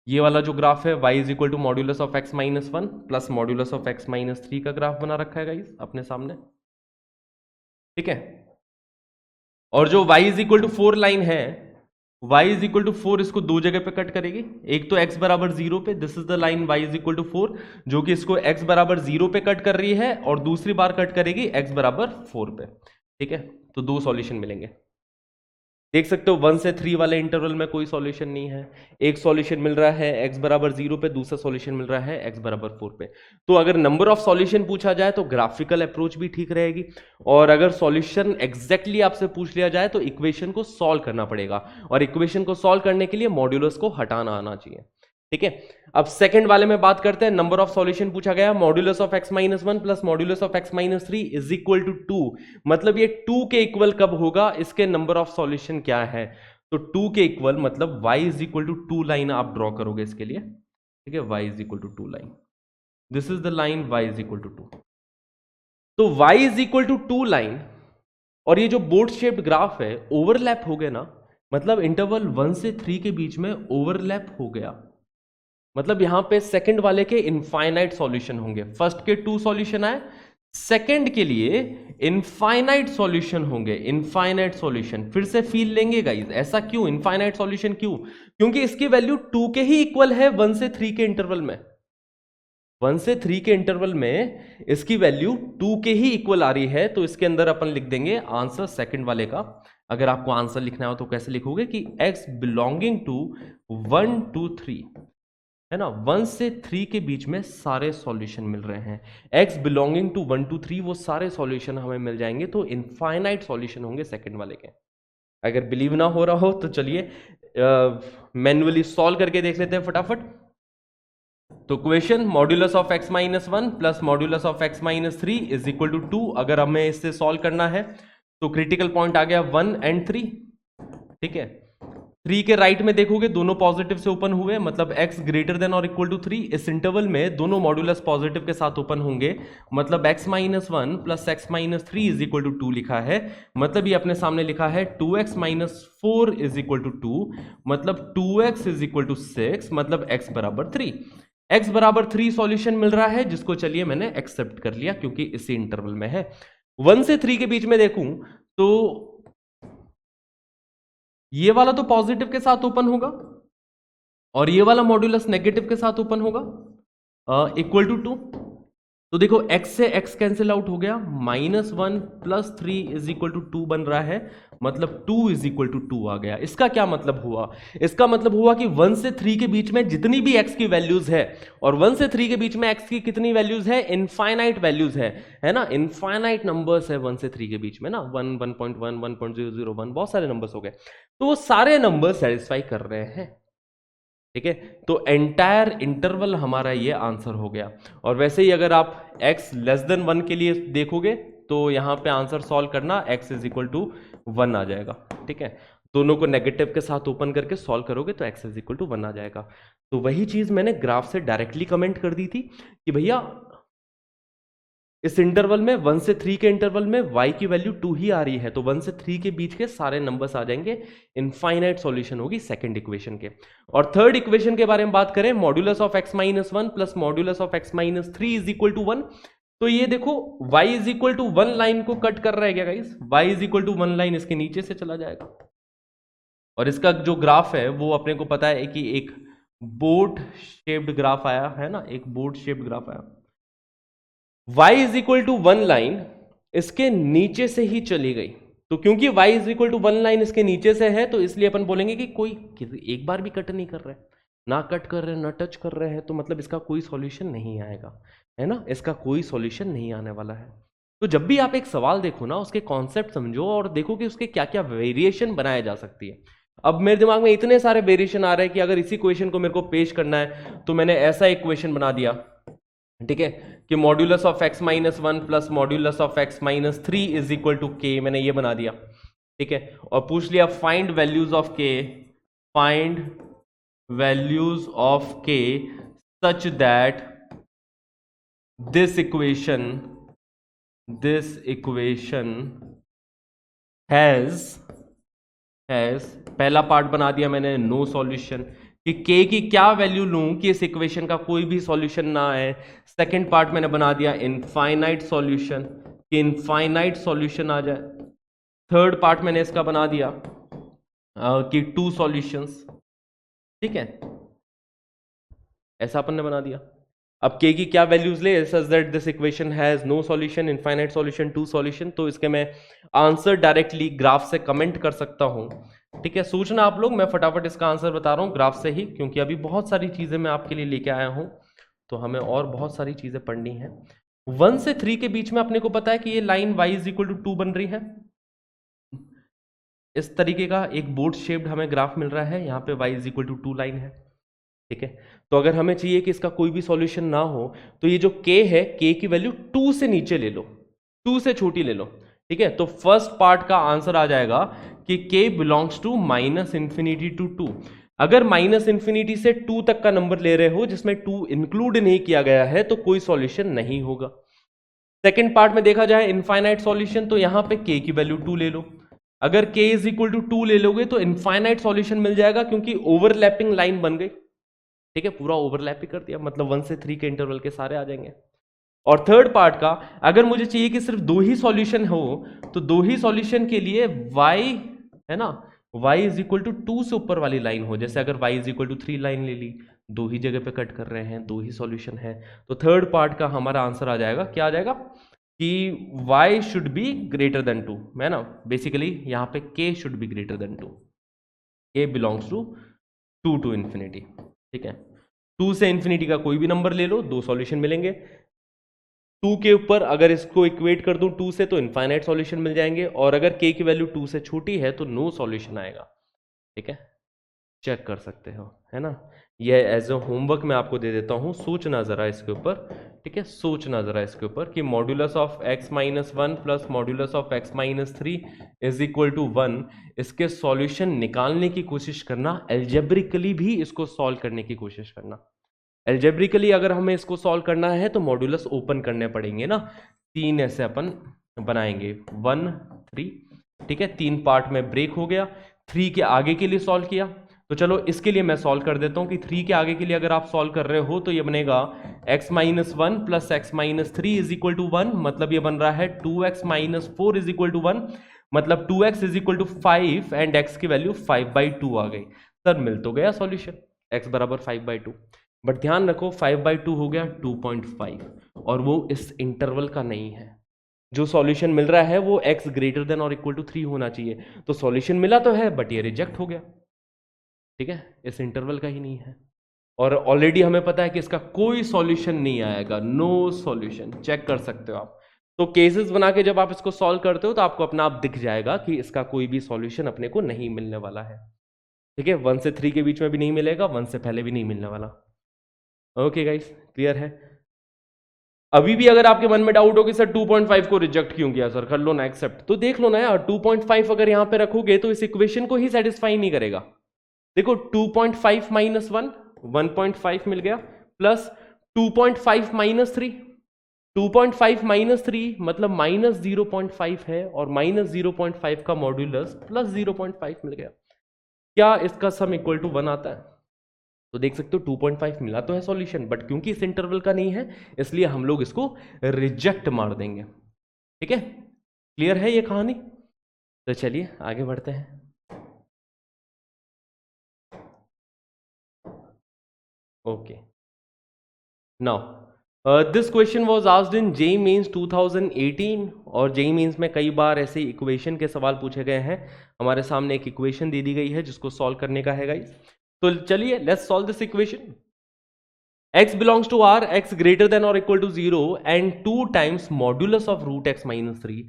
ये वाला जो ग्राफ है y is equal to modulus of x minus 1 plus modulus of x minus 3 का ग्राफ बना रखा है गाइस अपने सामने, ठीक है। और जो y is equal to 4 line है, y इज इक्वल टू 4 इसको दो जगह पे कट करेगी। एक तो x बराबर 0 पे, this is the line y is equal to 4 जो कि इसको x बराबर 0 पे कट कर रही है, और दूसरी बार कट करेगी x बराबर 4 पे, ठीक है। तो दो सॉल्यूशन मिलेंगे। देख सकते हो 1 से 3 वाले इंटरवल में कोई सॉल्यूशन नहीं है। एक सॉल्यूशन मिल रहा है x बराबर 0 पे, दूसरा सॉल्यूशन मिल रहा है x बराबर 4 पे। तो अगर नंबर ऑफ सॉल्यूशन पूछा जाए तो ग्राफिकल अप्रोच भी ठीक रहेगी, और अगर सॉल्यूशन एग्जैक्टली आपसे पूछ लिया जाए तो इक्वेशन को सॉल्व करना पड़ेगा, और इक्वेशन को सॉल्व करने के लिए मॉड्यूलस को हटाना आना चाहिए, ठीक है। अब सेकंड वाले में बात करते हैं। नंबर ऑफ सॉल्यूशन पूछा गया, modulus of x minus 1 plus modulus of x minus 3 is equal to 2। मतलब ये 2 के इक्वल कब होगा, इसके नंबर ऑफ सॉल्यूशन क्या है। तो 2 के इक्वल मतलब y is equal to 2 line आप ड्रॉ करोगे इसके लिए, ठीक है। y is equal to 2 line, this is the line y is equal to 2। तो y is equal to 2 line, और ये जो बोट शेप्ड ग्राफ है ओवरलैप हो गया ना, मतलब इंटरवल 1 से 3 के बीच में ओवरलैप हो गया। मतलब यहां पे सेकंड वाले के इनफाइनाइट सॉल्यूशन होंगे। फर्स्ट के 2 सॉल्यूशन आए, सेकंड के लिए इनफाइनाइट सॉल्यूशन होंगे, इनफाइनाइट सॉल्यूशन। फिर से फील लेंगे गाइस, ऐसा क्यों इनफाइनाइट सॉल्यूशन क्यों? क्योंकि इसकी वैल्यू 2 के ही इक्वल है 1 से 3 के इंटरवल में। 1 से 3 के इंटरवल में इसकी वैल्यू 2 के ही इक्वल आ रही है, तो इसके अंदर अपन लिख देंगे आंसर सेकंड वाले का। अगर आपको आंसर लिखना हो तो कैसे लिखोगे कि x बिलोंगिंग टू 1 2 3, है ना। 1 से 3 के बीच में सारे सॉल्यूशन मिल रहे हैं। x बिलोंगिंग टू 1 2 3 वो सारे सॉल्यूशन हमें मिल जाएंगे, तो इनफाइनाइट सॉल्यूशन होंगे सेकंड वाले के। अगर बिलीव ना हो रहा हो तो चलिए मैन्युअली सॉल्व करके देख लेते हैं फटाफट। तो question modulus of x minus 1 plus modulus of x minus 3 is equal to 2। अगर हमें इससे सॉल्व करना है तो क्रिटिकल पॉइंट आ गया 1 एंड 3, ठीक है। 3 के राइट में देखोगे दोनों पॉजिटिव से ओपन हुए, मतलब x ग्रेटर देन और इक्वल टू 3। इस इंटरवल में दोनों मॉड्यूलस पॉजिटिव के साथ ओपन होंगे, मतलब x minus 1 plus x minus 3 is equal to 2 लिखा है। मतलब ये अपने सामने लिखा है 2x minus 4 is equal to 2, मतलब 2x इज इक्वल टू 6, मतलब x बराबर 3। x बराबर 3 सॉल्यूशन मिल रहा है, जिसको चलिए मैंने एक्सेप्ट कर लिया क्योंकि इसी इंटरवल में है। 1 से 3 के बीच में देखूं तो ये वाला तो पॉजिटिव के साथ ओपन होगा, और ये वाला मॉड्यूलस नेगेटिव के साथ ओपन होगा, इक्वल टू 2। तो देखो x से x कैंसिल आउट हो गया, -1 प्लस 3 इज इक्वल टू 2 बन रहा है, मतलब 2 इज इक्वल टू 2 आ गया। इसका क्या मतलब हुआ? इसका मतलब हुआ कि 1 से 3 के बीच में जितनी भी x की वैल्यूज है, और 1 से 3 के बीच में x की कितनी वैल्यूज है? इनफाइनाइट वैल्यूज है ना। इनफाइनाइट नंबर्स है 1 से 3 के बीच में ना, 1 1.1 1.001 बहुत सारे नंबर्स हो गए, तो वो सारे नंबर सेटिस्फाई कर रहे हैं, ठीक है। तो एंटायर इंटरवल हमारा ये आंसर हो गया। और वैसे ही अगर आप x लेस देन 1 के लिए देखोगे तो यहां पे आंसर सॉल्व करना x इज इक्वल टू 1 आ जाएगा, ठीक है। दोनों को नेगेटिव के साथ ओपन करके सॉल्व करोगे तो x इज इक्वल टू 1 आ जाएगा। तो वही चीज मैंने ग्राफ से डायरेक्टली कमेंट कर दी थी कि भैया इस इंटरवल में 1 से 3 के इंटरवल में y की वैल्यू 2 ही आ रही है, तो 1 से 3 के बीच के सारे नंबर्स आ जाएंगे, इनफाइनाइट सॉल्यूशन होगी सेकंड इक्वेशन के। और थर्ड इक्वेशन के बारे में बात करें, modulus of x minus 1 plus modulus of x minus 3 is equal to 1। तो ये देखो y is equal to 1 line को कट कर रहा है क्या guys? y is equal to 1 line इसके नीचे से चला जाएगा, और इसका जो ग्राफ है वो अपने को पता है कि एक बोट शेप्ड ग्राफ आया है ना, एक बोट शेप्ड ग्राफ आया। y is equal to 1 line इसके नीचे से ही चली गई, तो क्योंकि y is equal to 1 line इसके नीचे से है, तो इसलिए अपन बोलेंगे कि कोई एक बार भी कट नहीं कर रहे, ना कट कर रहे ना टच कर रहे हैं, तो मतलब इसका कोई सॉल्यूशन नहीं आएगा, है ना। इसका कोई सॉल्यूशन नहीं आने वाला है। तो जब भी आप एक सवाल देखो ना, उसके कॉन्सेप्ट समझो और देखो कि उसके क्या क्या वेरिएशन बनाया जा सकती है। अब मेरे दिमाग में इतने सारे वेरिएशन आ रहे हैं कि अगर इसी क्वेश्चन को मेरे को पेश करना है तो मैंने ऐसा एक क्वेश्चन बना दिया, ठीक है, कि modulus of x minus 1 plus modulus of x minus 3 is equal to k, मैंने ये बना दिया, ठीक है। और पूछ लिया find values of k, find values of k such that this equation has पहला पार्ट बना दिया मैंने नो सॉल्यूशन, कि k की क्या वैल्यू लूं कि इस इक्वेशन का कोई भी सॉल्यूशन ना आए। सेकंड पार्ट मैंने बना दिया इनफाइनाइट सॉल्यूशन, कि इनफाइनाइट सॉल्यूशन आ जाए। थर्ड पार्ट मैंने इसका बना दिया कि टू सॉल्यूशंस, ठीक है, ऐसा अपन ने बना दिया। अब k की क्या वैल्यूज ले such that this equation has no solution, infinite solution, two solution, तो इसके मैं आंसर डायरेक्टली ग्राफ से कमेंट कर सकता हूं। ठीक है, सोचना आप लोग, मैं फटाफट इसका आंसर बता रहा हूं ग्राफ से ही, क्योंकि अभी बहुत सारी चीजें मैं आपके लिए लेके आया हूं, तो हमें और बहुत सारी चीजें पढ़नी है। 1 से 3 के बीच में अपने को पता है कि ये line y is equal to 2 बन रही है। इस तरीके का एक बोर्ड शेप्ड हमें ग्राफ मिल रहा है, यहाँ पे y is equal to 2 line है। ठीक है, तो अगर हमें चाहिए कि इसका कोई भी सॉल्यूशन ना हो, तो ये जो k है, k की वैल्यू 2 से नीचे ले लो, 2 से छोटी ले लो। ठीक है, तो फर्स्ट पार्ट का आंसर आ जाएगा कि k belongs to minus infinity to 2। अगर माइनस इंफिनिटी से 2 तक का नंबर ले रहे हो जिसमें 2 इंक्लूड नहीं किया गया है, तो कोई सॉल्यूशन नहीं होगा। सेकेंड पार्ट में देखा जाए इनफाइनाइट सॉल्यूशन, तो यहां पे k की वैल्यू 2 ले लो। अगर k इज इक्वल टू 2 ले लोगे तो इनफाइनाइट सॉल्यूशन मिल जाएगा, क्योंकि ओवरलैपिंग लाइन बन गई। ठीक है, पूरा ओवरलैप ही कर दिया, मतलब 1 से 3 के इंटरवल के सारे आ जाएंगे। और थर्ड पार्ट का अगर मुझे चाहिए कि सिर्फ 2 ही सॉल्यूशन हो, तो 2 ही सॉल्यूशन के लिए y है ना, y इज इक्वल टू 2 से ऊपर वाली लाइन हो। जैसे अगर y is equal to 3 line ले ली, 2 ही जगह पे कट कर रहे हैं, 2 ही सॉल्यूशन है, तो थर्ड पार्ट का हमारा आंसर आ जाएगा, क्या आ जाएगा कि y should be greater than 2, है ना। बेसिकली यहाँ पे k should be greater than 2, k belongs to 2 to infinity. ठीक है, 2 से इन्फिनिटी का कोई भी नंबर ले लो, 2 सॉल्यूशन मिलेंगे। 2 के ऊपर अगर इसको इक्वेट कर दूं 2 से, तो इनफाइनाइट सॉल्यूशन मिल जाएंगे, और अगर k की वैल्यू 2 से छोटी है तो नो सॉल्यूशन आएगा। ठीक है, चेक कर सकते हो, है ना। ये एज अ होमवर्क मैं आपको दे देता हूं, सोचना जरा इसके ऊपर। ठीक है, सोचना जरा इसके ऊपर कि modulus of x minus 1 plus modulus of x minus 3 is equal to 1, इसके सॉल्यूशन निकालने की कोशिश करना, एल्जेब्रिकली भी इसको सॉल्व करने की कोशिश करना। एल्जेब्रिकली अगर हमें इसको सॉल्व करना है तो मॉड्यूलस ओपन करने पड़ेंगे ना, 3 ऐसे अपन बनाएंगे, 1 3। ठीक है, 3 पार्ट में ब्रेक हो गया, 3 के आगे के लिए सॉल्व किया, तो चलो इसके लिए मैं सॉल्व कर देता हूं कि 3 के आगे के लिए अगर आप सॉल्व कर रहे हो तो ये बनेगा x minus 1 plus x minus 3 is equal to 1, मतलब ये बन रहा है 2x minus 4 is equal to 1, मतलब 2x is equal to 5 and x की वैल्यू 5/2 आ गई। सर मिल तो गया सॉल्यूशन, x बराबर 5/2, बट ध्यान रखो 5/2 हो गया 2.5, और वो इस इंटरवल का नहीं है। जो सॉल्यूशन मिल रहा है वो x ग्रेटर देन और इक्वल टू 3 होना चाहिए, तो सॉल्यूशन मिला तो है बट ये रिजेक्ट हो गया। ठीक है, इस इंटरवल का ही नहीं है, और ऑलरेडी हमें पता है कि इसका कोई सॉल्यूशन नहीं आएगा, नो सॉल्यूशन। चेक कर सकते हो आप, तो केसेस बना के जब आप इसको सॉल्व करते हो तो आपको अपना आप दिख जाएगा कि इसका कोई भी सॉल्यूशन अपने को नहीं मिलने वाला है। ठीक है, 1 से 3 के बीच में भी नहीं मिलेगा, 1 से पहले भी नहीं मिलने वाला। ओके गाइस, क्लियर है। अभी भी अगर आपके मन में डाउट हो कि सर 2.5 को रिजेक्ट क्यों किया, सर कर लो ना एक्सेप्ट, तो देख लो ना यार, 2.5 अगर यहां पे रखोगे तो इस इक्वेशन को ही सेटिस्फाई नहीं करेगा। देखो 2.5 माइनस 1, 1.5 मिल गया, प्लस 2.5 माइनस 3, 2.5 माइनस 3 मतलब माइनस 0.5 है, और माइनस 0.5 का मॉड्यूलस प्लस 0.5 मिल गया। क्या इसका सम इक्वल टू 1 आता है? तो देख सकते हो 2.5 मिला तो है सॉल्यूशन, बट क्योंकि इस इंटरवल का नहीं है इसलिए हम लोग इसको रिजेक्ट मार देंगे। ठीक है, क्लियर है ये कहानी। तो चलिए आगे बढ़ते हैं। Okay, now this question was asked in JEE mains 2018, और जेईई मेंस में कई बार ऐसे इक्वेशन के सवाल पूछे गए हैं। हमारे सामने एक इक्वेशन दे दी गई है जिसको सॉल्व करने का है गाइस, तो चलिए let's solve this equation. x belongs to r, x greater than or equal to 0 and 2 times modulus of root x minus 3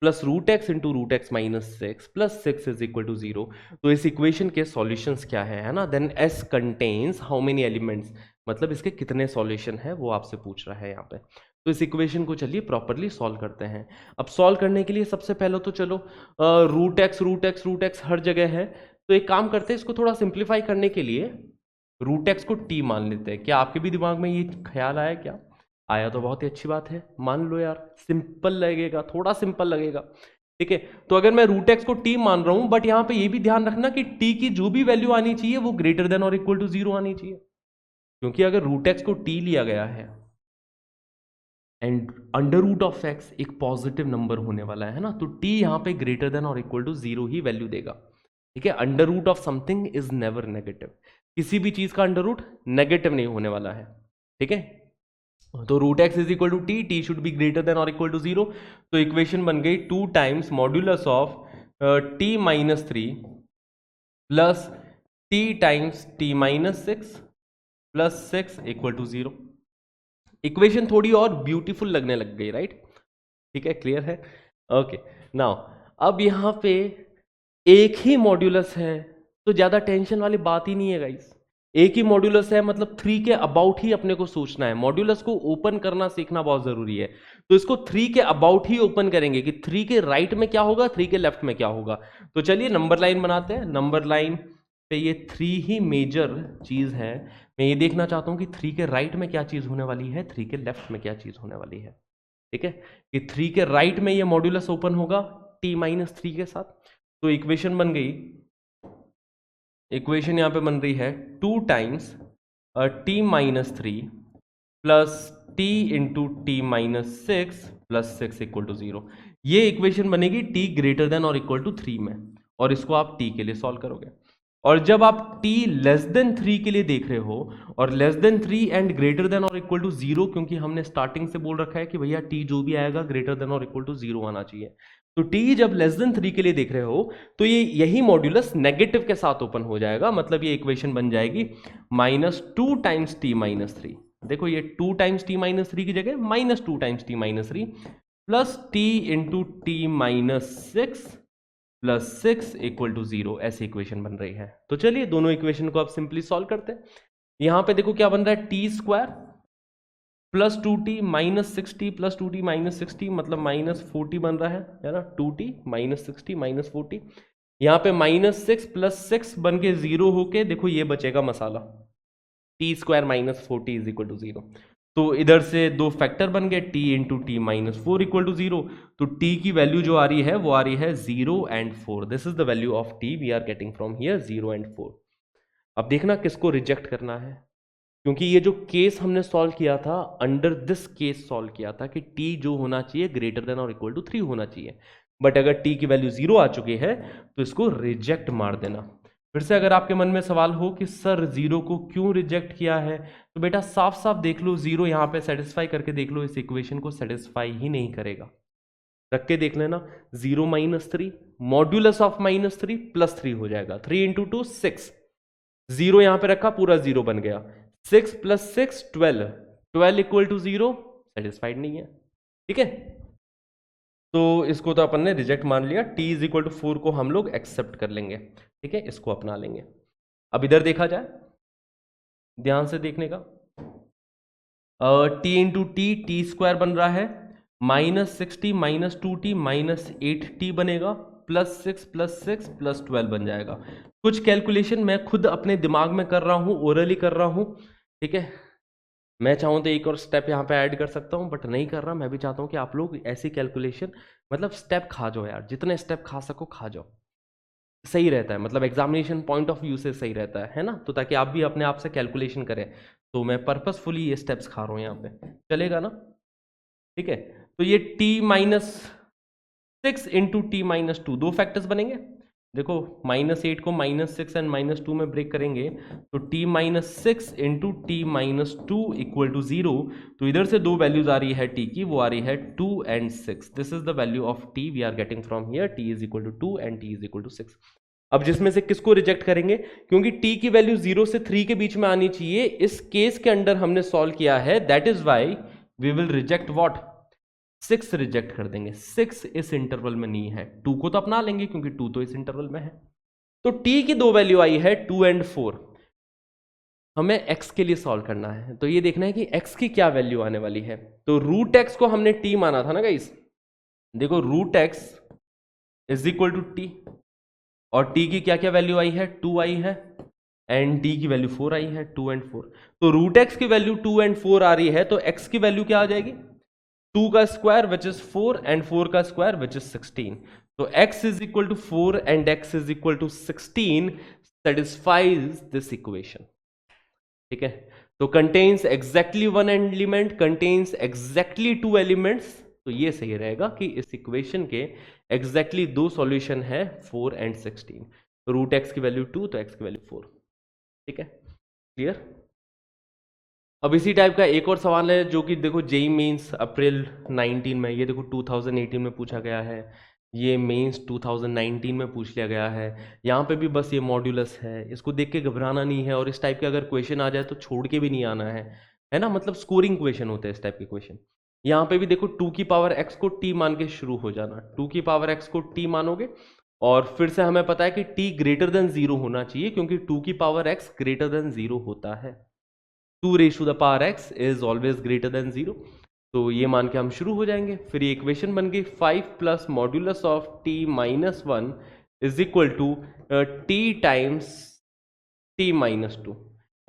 plus root x into root x minus 6 plus 6 is equal to 0। तो इस equation के solutions क्या है ना, then s contains how many elements, मतलब इसके कितने solution है वो आपसे पूछ रहा है यहाँ पे। तो इस इक्वेशन को चलिए प्रॉपरली सॉल्व करते हैं। अब सॉल्व करने के लिए सबसे पहले तो चलो रूट एक्स हर जगह है, तो एक काम करते हैं, इसको थोड़ा सिंप्लीफाई करने के लिए रूट एक्स को टी मान लेते हैं। क्या आपके भी दिमाग में ये ख्याल आया? क्या आया तो बहुत ही अच्छी बात है, मान लो यार, सिंपल लगेगा, थोड़ा सिंपल लगेगा। ठीक है। तो अगर मैं रूट एक्स को टी मान रहा हूं, बट यहां पे ये भी ध्यान रखना कि टी की जो भी वैल्यू आनी चाहिए वो ग्रेटर देन और इक्वल टू 0 आनी चाहिए, क्योंकि अगर रूट एक्स को टी लिया गया है and under root of x एक पॉजिटिव नंबर होने वाला है ना, तो टी यहां पे ग्रेटर देन और इक्वल टू 0 ही वैल्यू देगा। ठीक है, under root of something is never negative, किसी भी चीज का अंडर रूट नेगेटिव नहीं होने वाला है। ठीक है, तो root x is equal to t, t should be greater than और इक्वल टू 0। तो इक्वेशन बन गई 2 times modulus of t minus 3 plus t times t minus 6 plus 6 equal to 0। Equation थोड़ी और ब्यूटीफुल लगने लग गई, राइट? ठीक है, क्लियर है? ओके, नाउ अब यहां पे एक ही मॉड्यूलस है, तो ज्यादा टेंशन वाली बात ही नहीं है गाइस। एक ही मॉड्यूलस है, मतलब 3 के अबाउट ही अपने को सोचना है। मॉड्यूलस को ओपन करना सीखना बहुत जरूरी है, तो इसको 3 के अबाउट ही ओपन करेंगे कि 3 के राइट में क्या होगा, 3 के लेफ्ट में क्या होगा। तो चलिए नंबर लाइन बनाते हैं। नंबर लाइन पे ये 3 ही मेजर चीज है। मैं ये देखना चाहता हूं कि 3 के राइट में क्या चीज होने वाली है, 3 के लेफ्ट में क्या चीज होने वाली है। ठीक है, कि 3 के राइट में ये मॉड्यूलस ओपन होगा t माइनस 3 के साथ। तो इक्वेशन बन गई, इक्वेशन यहां पे बन रही है 2 times t minus 3 plus t into t minus 6 plus 6 equal to 0। ये इक्वेशन बनेगी t ग्रेटर देन और इक्वल टू 3 में, और इसको आप t के लिए सॉल्व करोगे। और जब आप t लेस देन 3 के लिए देख रहे हो, और less than 3 and greater than और इक्वल टू 0, क्योंकि हमने स्टार्टिंग से बोल रखा है कि भैया t जो भी आएगा ग्रेटर देन और इक्वल टू 0 आना चाहिए। तो t जब लेस देन 3 के लिए देख रहे हो, तो ये यही मॉड्यूलस नेगेटिव के साथ ओपन हो जाएगा, मतलब ये इक्वेशन बन जाएगी -2 टाइम्स टी माइनस 3। देखो ये 2 टाइम्स टी माइनस 3 की जगह -2 times t minus 3 plus t into t minus 6 plus 6 equal to 0, ऐसी इक्वेशन बन रही है। तो चलिए दोनों इक्वेशन को आप सिंपली सॉल्व करते हैं। यहां पे देखो क्या बन रहा है, T square plus 2t minus 6t plus 2t minus 6t, मतलब -40 बन रहा है ना। 2t माइनस 6t माइनस 40, यहाँ पे -6 प्लस 6 बन के 0 होके देखो ये बचेगा मसाला, t square minus 40 is equal to 0। तो इधर से दो फैक्टर बन गए, t into t minus 4 equal to 0। तो t की वैल्यू जो आ रही है वो आ रही है 0 and 4। This is the value of t we are getting from here, 0 and 4। अब देखना किसको रिजेक्ट करना है, क्योंकि ये जो केस हमने सॉल्व किया था, अंडर दिस केस सॉल्व किया था कि t जो होना चाहिए ग्रेटर देन और इक्वल टू 3 होना चाहिए। बट अगर t की वैल्यू 0 आ चुकी है तो इसको रिजेक्ट मार देना। फिर से अगर आपके मन में सवाल हो कि सर 0 को क्यों रिजेक्ट किया है, तो बेटा साफ साफ देख लो, 0 यहां पे सेटिस्फाई करके देख लो, इस इक्वेशन को सेटिस्फाई ही नहीं करेगा। रख के देख लेना, 0 माइनस 3 मॉड्यूलस ऑफ -3 प्लस 3 हो जाएगा, 3 इंटू 2 6, 0 यहां पे रखा पूरा 0 बन गया, 6 प्लस 6 12 इक्वल टू 0, सेटिस्फाइड नहीं है। ठीक है, तो इसको तो अपन ने रिजेक्ट मान लिया। t इज इक्वल टू 4 को हम लोग एक्सेप्ट कर लेंगे। ठीक है, इसको अपना लेंगे। अब इधर देखा जाए, ध्यान से देखने का, t इंटू टी स्क्वायर बन रहा है -60 माइनस 2t माइनस 8t बनेगा, प्लस 6 प्लस 6 प्लस 12 बन जाएगा। कुछ कैलकुलेशन मैं खुद अपने दिमाग में कर रहा हूं, ओरली कर रहा हूं। ठीक है, मैं चाहूँ तो एक और स्टेप यहाँ पे ऐड कर सकता हूँ, बट नहीं कर रहा। मैं भी चाहता हूँ कि आप लोग ऐसी कैलकुलेशन, मतलब स्टेप खा जाओ यार, जितने स्टेप खा सको खा जाओ, सही रहता है, मतलब एग्जामिनेशन पॉइंट ऑफ व्यू से सही रहता है ना। तो ताकि आप भी अपने आप से कैलकुलेशन करें, तो मैं पर्पसफुली ये स्टेप्स खा रहा हूँ यहाँ पे, चलेगा ना? ठीक है, तो ये t minus 6 into t minus 2, दो फैक्टर्स बनेंगे। देखो -8 को -6 एंड -2 में ब्रेक करेंगे तो t minus 6 into t minus 2 equal to 0। तो इधर से दो वैल्यूज आ रही है t की, वो आ रही है 2 and 6। This is the value of t we are getting from here, t is equal to 2 and t is equal to 6। अब जिसमें से किसको रिजेक्ट करेंगे, क्योंकि t की वैल्यू 0 से 3 के बीच में आनी चाहिए, इस केस के अंडर हमने सॉल्व किया है, that is why we will reject what, 6 reject कर देंगे। 6 इस इंटरवल में नहीं है, 2 को तो अपना लेंगे क्योंकि 2 तो इस इंटरवल में है। तो t की दो वैल्यू आई है 2 एंड 4, हमें x के लिए सॉल्व करना है। तो ये देखना है कि x की क्या वैल्यू आने वाली है। तो रूट x को हमने t माना था ना गाइस, देखो root x is equal to t, और t की क्या क्या वैल्यू आई है, 2 आई है, एंड t की वैल्यू 4 आई है, 2 एंड 4। तो रूट x की वैल्यू 2 एंड 4 आ रही है, तो x की वैल्यू क्या आ जाएगी, 2 का स्क्वायर विच इज 4 एंड 4 का स्क्वायर विच इज 16। तो x is equal to 4 and x is equal to 16 satisfies this equation. ठीक है, तो contains exactly one element, contains exactly two elements, तो ये सही रहेगा कि इस इक्वेशन के एग्जैक्टली दो सॉल्यूशन है 4 एंड 16। तो रूट एक्स की वैल्यू 2 तो एक्स की वैल्यू 4। ठीक है, क्लियर। अब इसी टाइप का एक और सवाल है जो कि देखो जेई मेंस अप्रैल 19 में, ये देखो 2018 में पूछा गया है, ये मेंस 2019 में पूछ लिया गया है। यहाँ पे भी बस ये मॉड्यूलस है, इसको देख के घबराना नहीं है, और इस टाइप के अगर क्वेश्चन आ जाए तो छोड़ के भी नहीं आना है ना, मतलब स्कोरिंग क्वेश्चन होते हैं इस टाइप के क्वेश्चन। यहाँ पे भी देखो 2 की पावर x को t मान के शुरू हो जाना, 2 की पावर x को t मानोगे, और फिर से हमें पता है कि t ग्रेटर देन 0 होना चाहिए, क्योंकि 2 की पावर x ग्रेटर देन 0 होता है। 2 raise to the power x is always greater than 0। तो ये मान के हम शुरू हो जाएंगे। फिर ये इक्वेशन बन गई 5 plus modulus of t minus 1 is equal to t times t minus 2,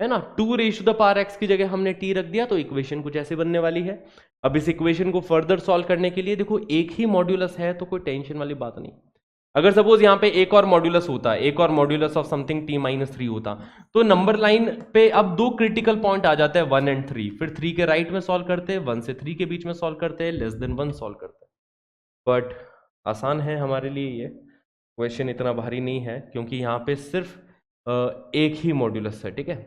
है ना। 2 raise to the power x की जगह हमने t रख दिया, तो इक्वेशन कुछ ऐसे बनने वाली है। अब इस इक्वेशन को फर्दर सॉल्व करने के लिए देखो एक ही मॉड्यूलस है तो कोई टेंशन वाली बात नहीं। अगर सपोज यहाँ पे एक और मॉड्यूलस होता, एक और modulus of something t minus 3 होता, तो नंबर लाइन पे अब दो क्रिटिकल पॉइंट आ जाते हैं 1 एंड 3। फिर 3 के राइट में सॉल्व करते हैं, 1 से 3 के बीच में सॉल्व करते हैं, लेस देन 1 सॉल्व करते हैं। बट आसान है हमारे लिए, ये क्वेश्चन इतना भारी नहीं है, क्योंकि यहाँ पे सिर्फ एक ही मॉड्यूलस है। ठीक है,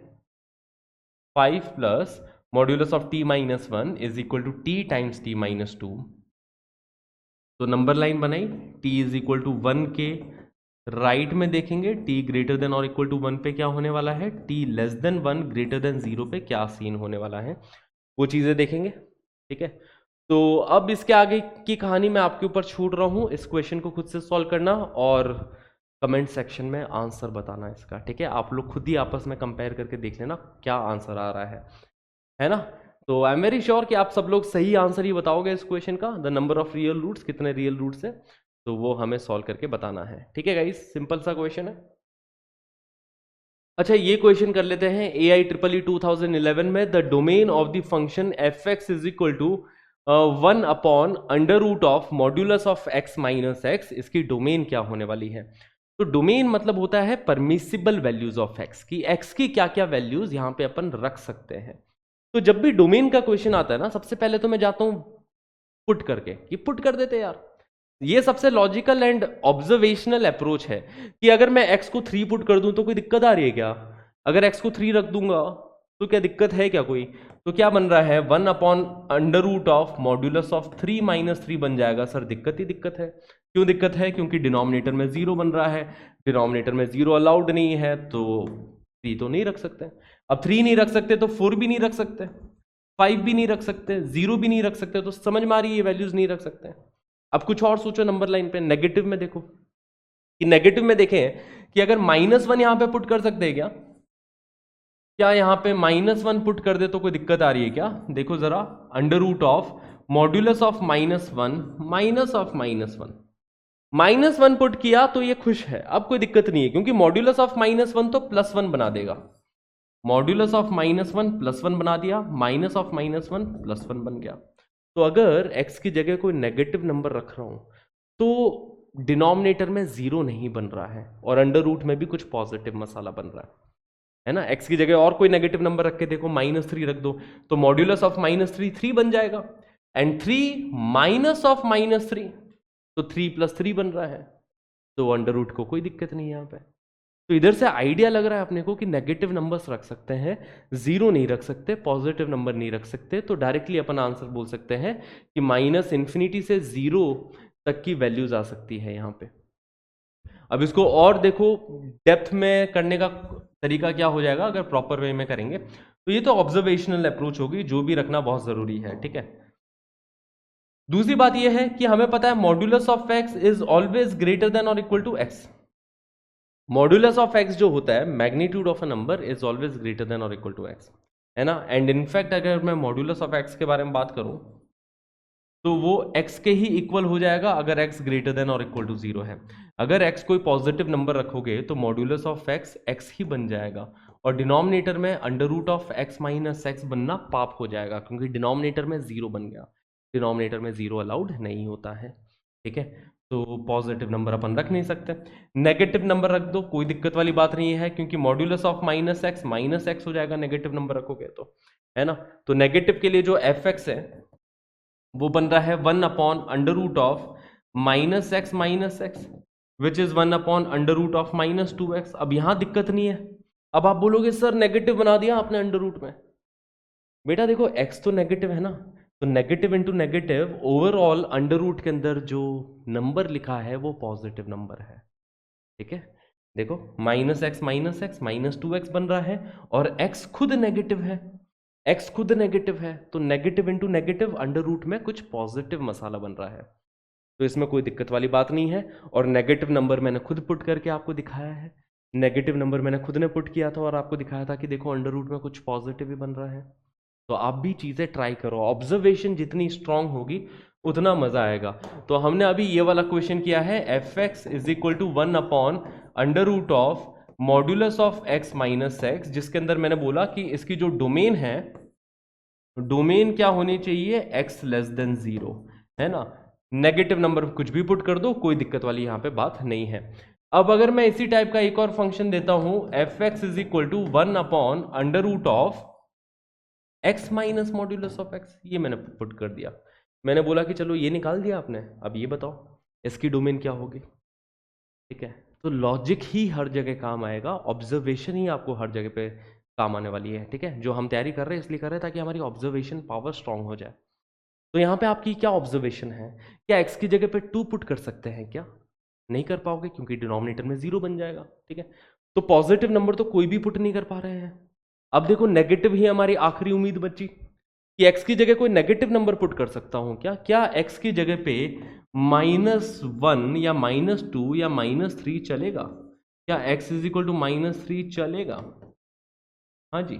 5 plus modulus of t minus 1 is equal to t times t minus 2। तो नंबर लाइन बनाई, t इज इक्वल टू 1 के राइट में देखेंगे t ग्रेटर देन और इक्वल टू 1 पे क्या होने वाला है, t less than 1 greater than 0 पे क्या सीन होने वाला है, वो चीज़ें देखेंगे। ठीक है, तो अब इसके आगे की कहानी मैं आपके ऊपर छोड़ रहा हूँ। इस क्वेश्चन को खुद से सॉल्व करना और कमेंट सेक्शन में आंसर बताना इसका। ठीक है, आप लोग खुद ही आपस में कंपेयर करके देख लेना क्या आंसर आ रहा है ना। तो आई एम वेरी श्योर कि आप सब लोग सही आंसर ही बताओगे इस क्वेश्चन का। The number of real roots, कितने रियल रूट्स है, तो वो हमें सॉल्व करके बताना है। ठीक है गाइस, सिंपल सा क्वेश्चन है। अच्छा, ये क्वेश्चन कर लेते हैं। AIEEE 2011 में the domain of the function f x is equal to 1 upon under root of modulus of x minus x, इसकी डोमेन क्या होने वाली है। तो डोमेन मतलब होता है परमिसिबल वैल्यूज ऑफ x, की x की क्या क्या वैल्यूज यहाँ पे अपन रख सकते हैं। तो जब भी डोमेन का क्वेश्चन आता है ना, सबसे पहले तो मैं जाता हूं पुट करके, कि पुट कर देते यार। ये सबसे लॉजिकल एंड ऑब्जर्वेशनल अप्रोच है कि अगर मैं x को 3 पुट कर दूं तो कोई दिक्कत आ रही है क्या। अगर x को 3 रख दूंगा तो क्या दिक्कत है क्या कोई। तो क्या बन रहा है, 1 upon under root of modulus of 3 minus 3 बन जाएगा। सर दिक्कत ही दिक्कत है। क्यों दिक्कत है, क्योंकि डिनोमिनेटर में 0 बन रहा है, डिनोमिनेटर में 0 अलाउड नहीं है, तो 3 तो नहीं रख सकते। अब 3 नहीं रख सकते तो 4 भी नहीं रख सकते, 5 भी नहीं रख सकते, 0 भी नहीं रख सकते। तो समझ में आ रही है, ये वैल्यूज नहीं रख सकते। अब कुछ और सोचो नंबर लाइन पे, नेगेटिव में देखो, कि नेगेटिव में देखें कि अगर -1 यहां पे पुट कर सकते हैं क्या यहां पे -1 पुट कर दे तो कोई दिक्कत आ रही है क्या। देखो जरा, under root of modulus of -1 minus of -1 put किया तो ये खुश है, अब कोई दिक्कत नहीं है, क्योंकि मॉड्यूलस ऑफ -1 तो +1 बना देगा। मॉड्यूलस ऑफ -1 +1 बना दिया, माइनस ऑफ -1 +1 बन गया। तो अगर x की जगह कोई नेगेटिव नंबर रख रहा हूं तो डिनोमिनेटर में 0 नहीं बन रहा है, और अंडर रूट में भी कुछ पॉजिटिव मसाला बन रहा है ना। x की जगह और कोई नेगेटिव नंबर रख के देखो, -3 रख दो, तो मॉड्यूलस ऑफ -3 3 बन जाएगा, एंड 3 माइनस ऑफ -3 तो 3 + 3 बन रहा है, तो अंडर रूट को कोई दिक्कत नहीं है यहाँ पे। तो इधर से आइडिया लग रहा है अपने को कि नेगेटिव नंबर्स रख सकते हैं, 0 नहीं रख सकते, पॉजिटिव नंबर नहीं रख सकते। तो डायरेक्टली अपन आंसर बोल सकते हैं कि -∞ से 0 तक की वैल्यूज आ सकती है यहाँ पे। अब इसको और देखो डेप्थ में करने का तरीका क्या हो जाएगा अगर प्रॉपर वे में करेंगे। तो ये तो ऑब्जर्वेशनल अप्रोच होगी, जो भी रखना बहुत जरूरी है। ठीक है, दूसरी बात यह है कि हमें पता है modulus of x is always greater than और equal to x। Modulus of x जो होता है, magnitude of a number is always greater than और इक्वल टू x, है ना। एंड इनफैक्ट अगर मैं मॉड्यूलस ऑफ x के बारे में बात करूं तो वो x के ही इक्वल हो जाएगा अगर x ग्रेटर देन और इक्वल टू 0 है। अगर x कोई पॉजिटिव नंबर रखोगे तो मॉड्यूलस ऑफ x ही बन जाएगा, और डिनोमिनेटर में under root of x minus x बनना पाप हो जाएगा, क्योंकि डिनोमिनेटर में 0 बन गया। डिनोमिनेटर में 0 अलाउड नहीं होता है। ठीक है, तो पॉजिटिव नंबर अपन रख नहीं सकते। नेगेटिव नंबर रख दो, कोई दिक्कत वाली बात नहीं है, क्योंकि मॉड्यूलस ऑफ माइनस एक्स हो जाएगा नेगेटिव नंबर रखोगे तो, है ना। तो नेगेटिव के लिए जो एफ एक्स है वो बन रहा है 1/√ऑफ -x विच इज 1/√ऑफ -2x। अब यहां दिक्कत नहीं है। अब आप बोलोगे सर नेगेटिव बना दिया आपने अंडर रूट में। बेटा देखो x तो नेगेटिव है ना, तो negative into negative overall under root के अंदर जो नंबर लिखा है वो पॉजिटिव नंबर है। ठीक है, देखो -x -2x बन रहा है और x खुद नेगेटिव है, x खुद नेगेटिव है, तो negative into negative under root में कुछ पॉजिटिव मसाला बन रहा है। तो इसमें कोई दिक्कत वाली बात नहीं है। और नेगेटिव नंबर मैंने खुद पुट करके आपको दिखाया है, नेगेटिव नंबर मैंने खुद ने पुट किया था और आपको दिखाया था कि देखो अंडर रूट में कुछ पॉजिटिव भी बन रहा है। तो आप भी चीज़ें ट्राई करो, ऑब्जर्वेशन जितनी स्ट्रांग होगी उतना मजा आएगा। तो हमने अभी ये वाला क्वेश्चन किया है, f x is equal to 1/√ऑफ modulus of x minus x, जिसके अंदर मैंने बोला कि इसकी जो डोमेन है, डोमेन क्या होनी चाहिए, x लेस देन 0, है ना। नेगेटिव नंबर कुछ भी पुट कर दो, कोई दिक्कत वाली यहां पे बात नहीं है। अब अगर मैं इसी टाइप का एक और फंक्शन देता हूं, f x is equal to 1/√ऑफ x minus modulus of x, ये मैंने पुट कर दिया। मैंने बोला कि चलो ये निकाल दिया आपने, अब ये बताओ इसकी डोमेन क्या होगी। ठीक है, तो लॉजिक ही हर जगह काम आएगा, ऑब्जर्वेशन ही आपको हर जगह पे काम आने वाली है। ठीक है, जो हम तैयारी कर रहे हैं इसलिए कर रहे हैं ताकि हमारी ऑब्जर्वेशन पावर स्ट्रांग हो जाए। तो यहाँ पे आपकी क्या ऑब्जर्वेशन है, क्या x की जगह पे 2 पुट कर सकते हैं क्या? नहीं कर पाओगे क्योंकि डिनोमिनेटर में 0 बन जाएगा। ठीक है, तो पॉजिटिव नंबर तो कोई भी पुट नहीं कर पा रहे हैं। अब देखो नेगेटिव ही हमारी आखिरी उम्मीद बची कि x की जगह कोई नेगेटिव नंबर पुट कर सकता हूं क्या? क्या x की जगह पे -1 या -2 या -3 चलेगा? क्या x इज इक्वल टू -3 चलेगा? हाँ जी,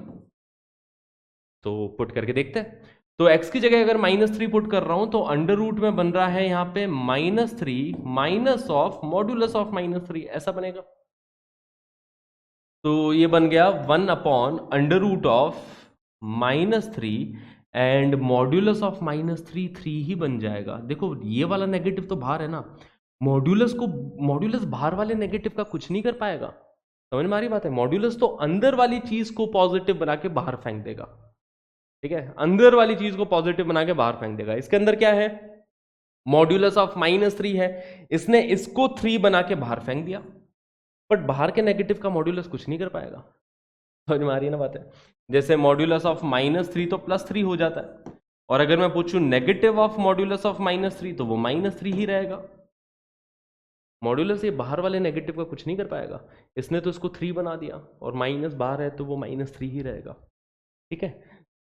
तो पुट करके देखते हैं। तो x की जगह अगर -3 पुट कर रहा हूं तो अंडर रूट में बन रहा है यहां पे -3 माइनस ऑफ मॉड्यूलस ऑफ -3, ऐसा बनेगा। तो ये बन गया 1/√ऑफ -3 एंड मॉड्यूलस ऑफ -3 3 ही बन जाएगा। देखो ये वाला नेगेटिव तो बाहर है ना, मॉड्यूलस बाहर वाले नेगेटिव का कुछ नहीं कर पाएगा। समझ में आ रही बात है, मॉड्यूलस तो अंदर वाली चीज को पॉजिटिव बना के बाहर फेंक देगा। ठीक है, अंदर वाली चीज को पॉजिटिव बना के बाहर फेंक देगा। इसके अंदर क्या है, मॉड्यूलस ऑफ -3 है, इसने इसको 3 बना के बाहर फेंक दिया, बट बाहर के नेगेटिव का मॉड्यूलस कुछ नहीं कर पाएगा। समझ में आ रही है ना बात है, जैसे मॉड्यूलस ऑफ -3 तो +3 हो जाता है, और अगर मैं पूछूं नेगेटिव ऑफ मॉड्यूलस ऑफ -3 तो वो -3 ही रहेगा। मॉड्यूलस ये बाहर वाले नेगेटिव का कुछ नहीं कर पाएगा, इसने तो इसको 3 बना दिया, और माइनस बाहर है तो वो -3 ही रहेगा। ठीक है,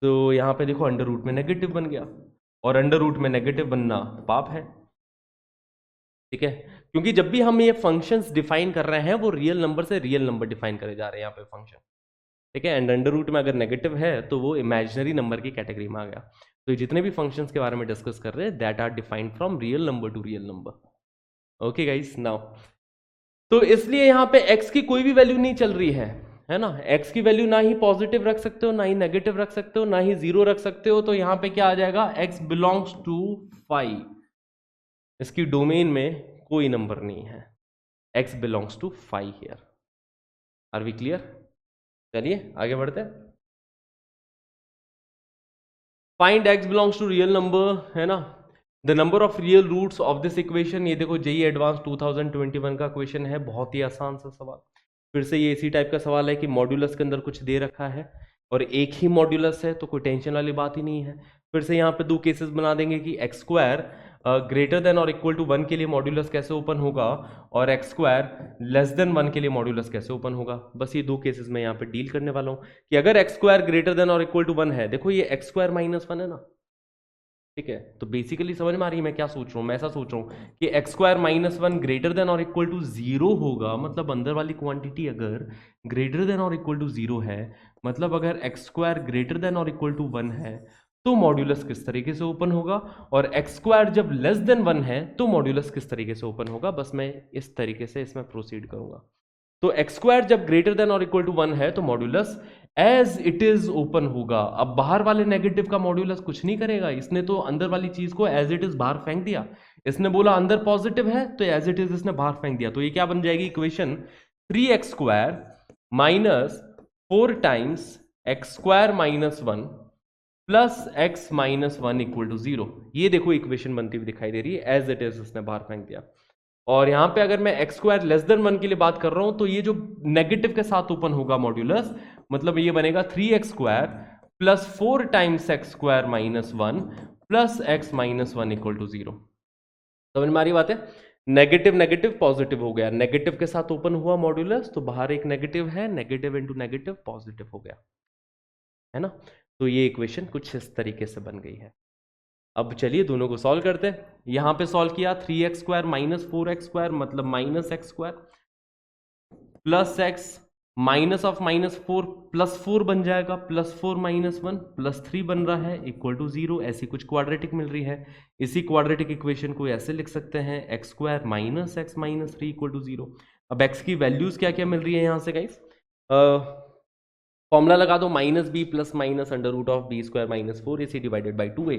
तो यहाँ पे देखो अंडर रूट में नेगेटिव बन गया, और अंडर रूट में नेगेटिव बनना पाप है। ठीक है, क्योंकि जब भी हम ये फंक्शंस डिफाइन कर रहे हैं वो रियल नंबर से रियल नंबर डिफाइन करे जा रहे हैं यहाँ पे फंक्शन। ठीक है, एंड अंडर रूट में अगर नेगेटिव है तो वो इमेजिनरी नंबर की कैटेगरी में आ गया। तो जितने भी फंक्शंस के बारे में डिस्कस कर रहे हैं that are defined from real number to real number. Okay guys, now तो इसलिए यहाँ पे x की कोई भी वैल्यू नहीं चल रही है ना। x की वैल्यू ना ही पॉजिटिव रख सकते हो, ना ही नेगेटिव रख सकते हो, ना ही 0 रख सकते हो। तो यहाँ पे क्या आ जाएगा, x बिलोंग्स टू 5, इसकी डोमेन में कोई नंबर नहीं है, x belongs to 5 here. Are we clear? चलिए आगे बढ़ते हैं। Find x belongs to real number, है ना, the number of real roots of this equation. ये देखो जेईई एडवांस 2021 का क्वेश्चन है, बहुत ही आसान सा सवाल। फिर से ये इसी टाइप का सवाल है कि मॉड्यूलस के अंदर कुछ दे रखा है और एक ही मॉड्यूलस है तो कोई टेंशन वाली बात ही नहीं है। फिर से यहाँ पे 2 केसेस बना देंगे कि एक्स स्क्वायर ग्रेटर देन और इक्वल टू 1 के लिए मॉड्यूलस कैसे ओपन होगा, और एक्स स्क्वायर लेस देन 1 के लिए मॉड्यूलस कैसे ओपन होगा। बस ये 2 केसेस मैं यहाँ पे डील करने वाला हूँ कि अगर एक्स स्क्वायर ग्रेटर देन और इक्वल टू 1 है, देखो ये एक्स स्क्वायर -1 है ना। ठीक है, तो बेसिकली समझ में आ रही है मैं क्या सोच रहा हूँ। मैं ऐसा सोच रहा हूँ कि एक्स स्क्वायर -1 ग्रेटर देन और इक्वल टू 0 होगा, मतलब अंदर वाली क्वांटिटी अगर ग्रेटर देन और इक्वल टू 0 है, मतलब अगर एक्स स्क्वायर ग्रेटर देन और इक्वल टू 1 है तो मॉड्यूलस किस तरीके से ओपन होगा, और एक्स स्क्वायर जब लेस देन 1 है तो मॉड्यूलस किस तरीके से ओपन होगा। बस मैं इस तरीके से इसमें प्रोसीड करूंगा। तो एक्स स्क्वायर जब ग्रेटर देन और इक्वल टू 1 है तो modulus as it is open होगा। अब बाहर वाले नेगेटिव का मॉड्यूलस कुछ नहीं करेगा, इसने तो अंदर वाली चीज को एज इट इज बाहर फेंक दिया, इसने बोला अंदर पॉजिटिव है तो एज इट इज इसने बाहर फेंक दिया, तो ये क्या बन जाएगी equation 3x² minus 4 times x² minus 1 plus x minus 1 equal to 0। ये देखो इक्वेशन बनती हुई दिखाई दे रही है, एज इट इज इसने बाहर फेंक दिया। और यहां पे अगर मैं x² लेस देन 1 के लिए बात कर रहा हूं तो ये जो नेगेटिव के साथ ओपन होगा मॉड्यूलस, मतलब ये बनेगा 3x² plus 4 times x² minus 1 plus x minus 1 equal to 0। समझ में आ रही बात है? नेगेटिव नेगेटिव पॉजिटिव हो गया, नेगेटिव के साथ ओपन हुआ मॉड्यूलस तो बाहर एक नेगेटिव है, नेगेटिव इंटू नेगेटिव पॉजिटिव हो गया, है ना। तो ये इक्वेशन कुछ इस तरीके से बन गई है। अब चलिए दोनों को सॉल्व करते हैं। यहां पे सॉल्व किया 3x² माइनस 4x² मतलब minus x² plus x minus of minus 4 plus 4 बन जाएगा, प्लस 4 माइनस 1 प्लस 3 बन रहा है इक्वल टू 0। ऐसी कुछ क्वाड्रेटिक मिल रही है, इसी क्वाड्रेटिक इक्वेशन को ऐसे लिख सकते हैं x² minus x minus 3 equal to 0। अब x की वैल्यूज क्या क्या मिल रही है यहां से गाइस, फॉर्मूला लगा दो minus b plus minus under root of b square minus 4ac divided by 2a।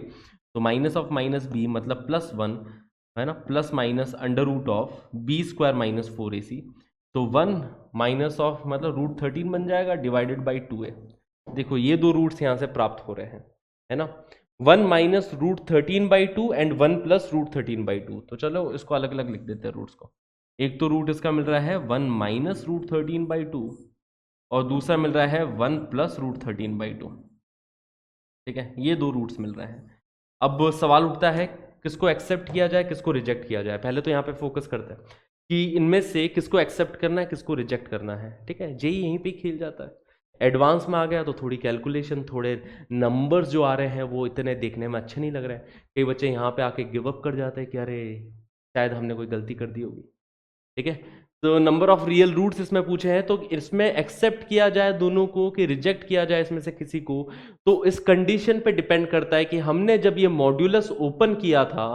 तो माइनस ऑफ माइनस बी मतलब प्लस 1 है ना, plus minus under root of b square minus 4ac, तो 1 माइनस ऑफ मतलब root 13 बन जाएगा divided by 2a। देखो ये दो रूट्स यहाँ से प्राप्त हो रहे हैं, है ना, 1 minus root 13 by 2 and 1 plus root 13 by 2। तो चलो इसको अलग अलग लिख देते हैं रूट्स को। एक तो रूट इसका मिल रहा है 1 माइनस रूट 13 बाई 2 और दूसरा मिल रहा है 1 प्लस रूट 13 बाई 2। ठीक है, ये दो रूट्स मिल रहे हैं। अब सवाल उठता है किसको एक्सेप्ट किया जाए किसको रिजेक्ट किया जाए। पहले तो यहाँ पे फोकस करते हैं कि इनमें से किसको एक्सेप्ट करना है किसको रिजेक्ट करना है। ठीक है, जेई यहीं पे खेल जाता है। एडवांस में आ गया तो थोड़ी कैलकुलेशन, थोड़े नंबर्स जो आ रहे हैं वो इतने देखने में अच्छे नहीं लग रहे हैं। कई बच्चे यहाँ पे आके गिव अप कर जाते हैं कि अरे शायद हमने कोई गलती कर दी होगी। ठीक है, तो नंबर ऑफ रियल रूट्स इसमें पूछे हैं, तो इसमें एक्सेप्ट किया जाए दोनों को कि रिजेक्ट किया जाए इसमें से किसी को, तो इस कंडीशन पे डिपेंड करता है कि हमने जब ये मॉड्यूलस ओपन किया था,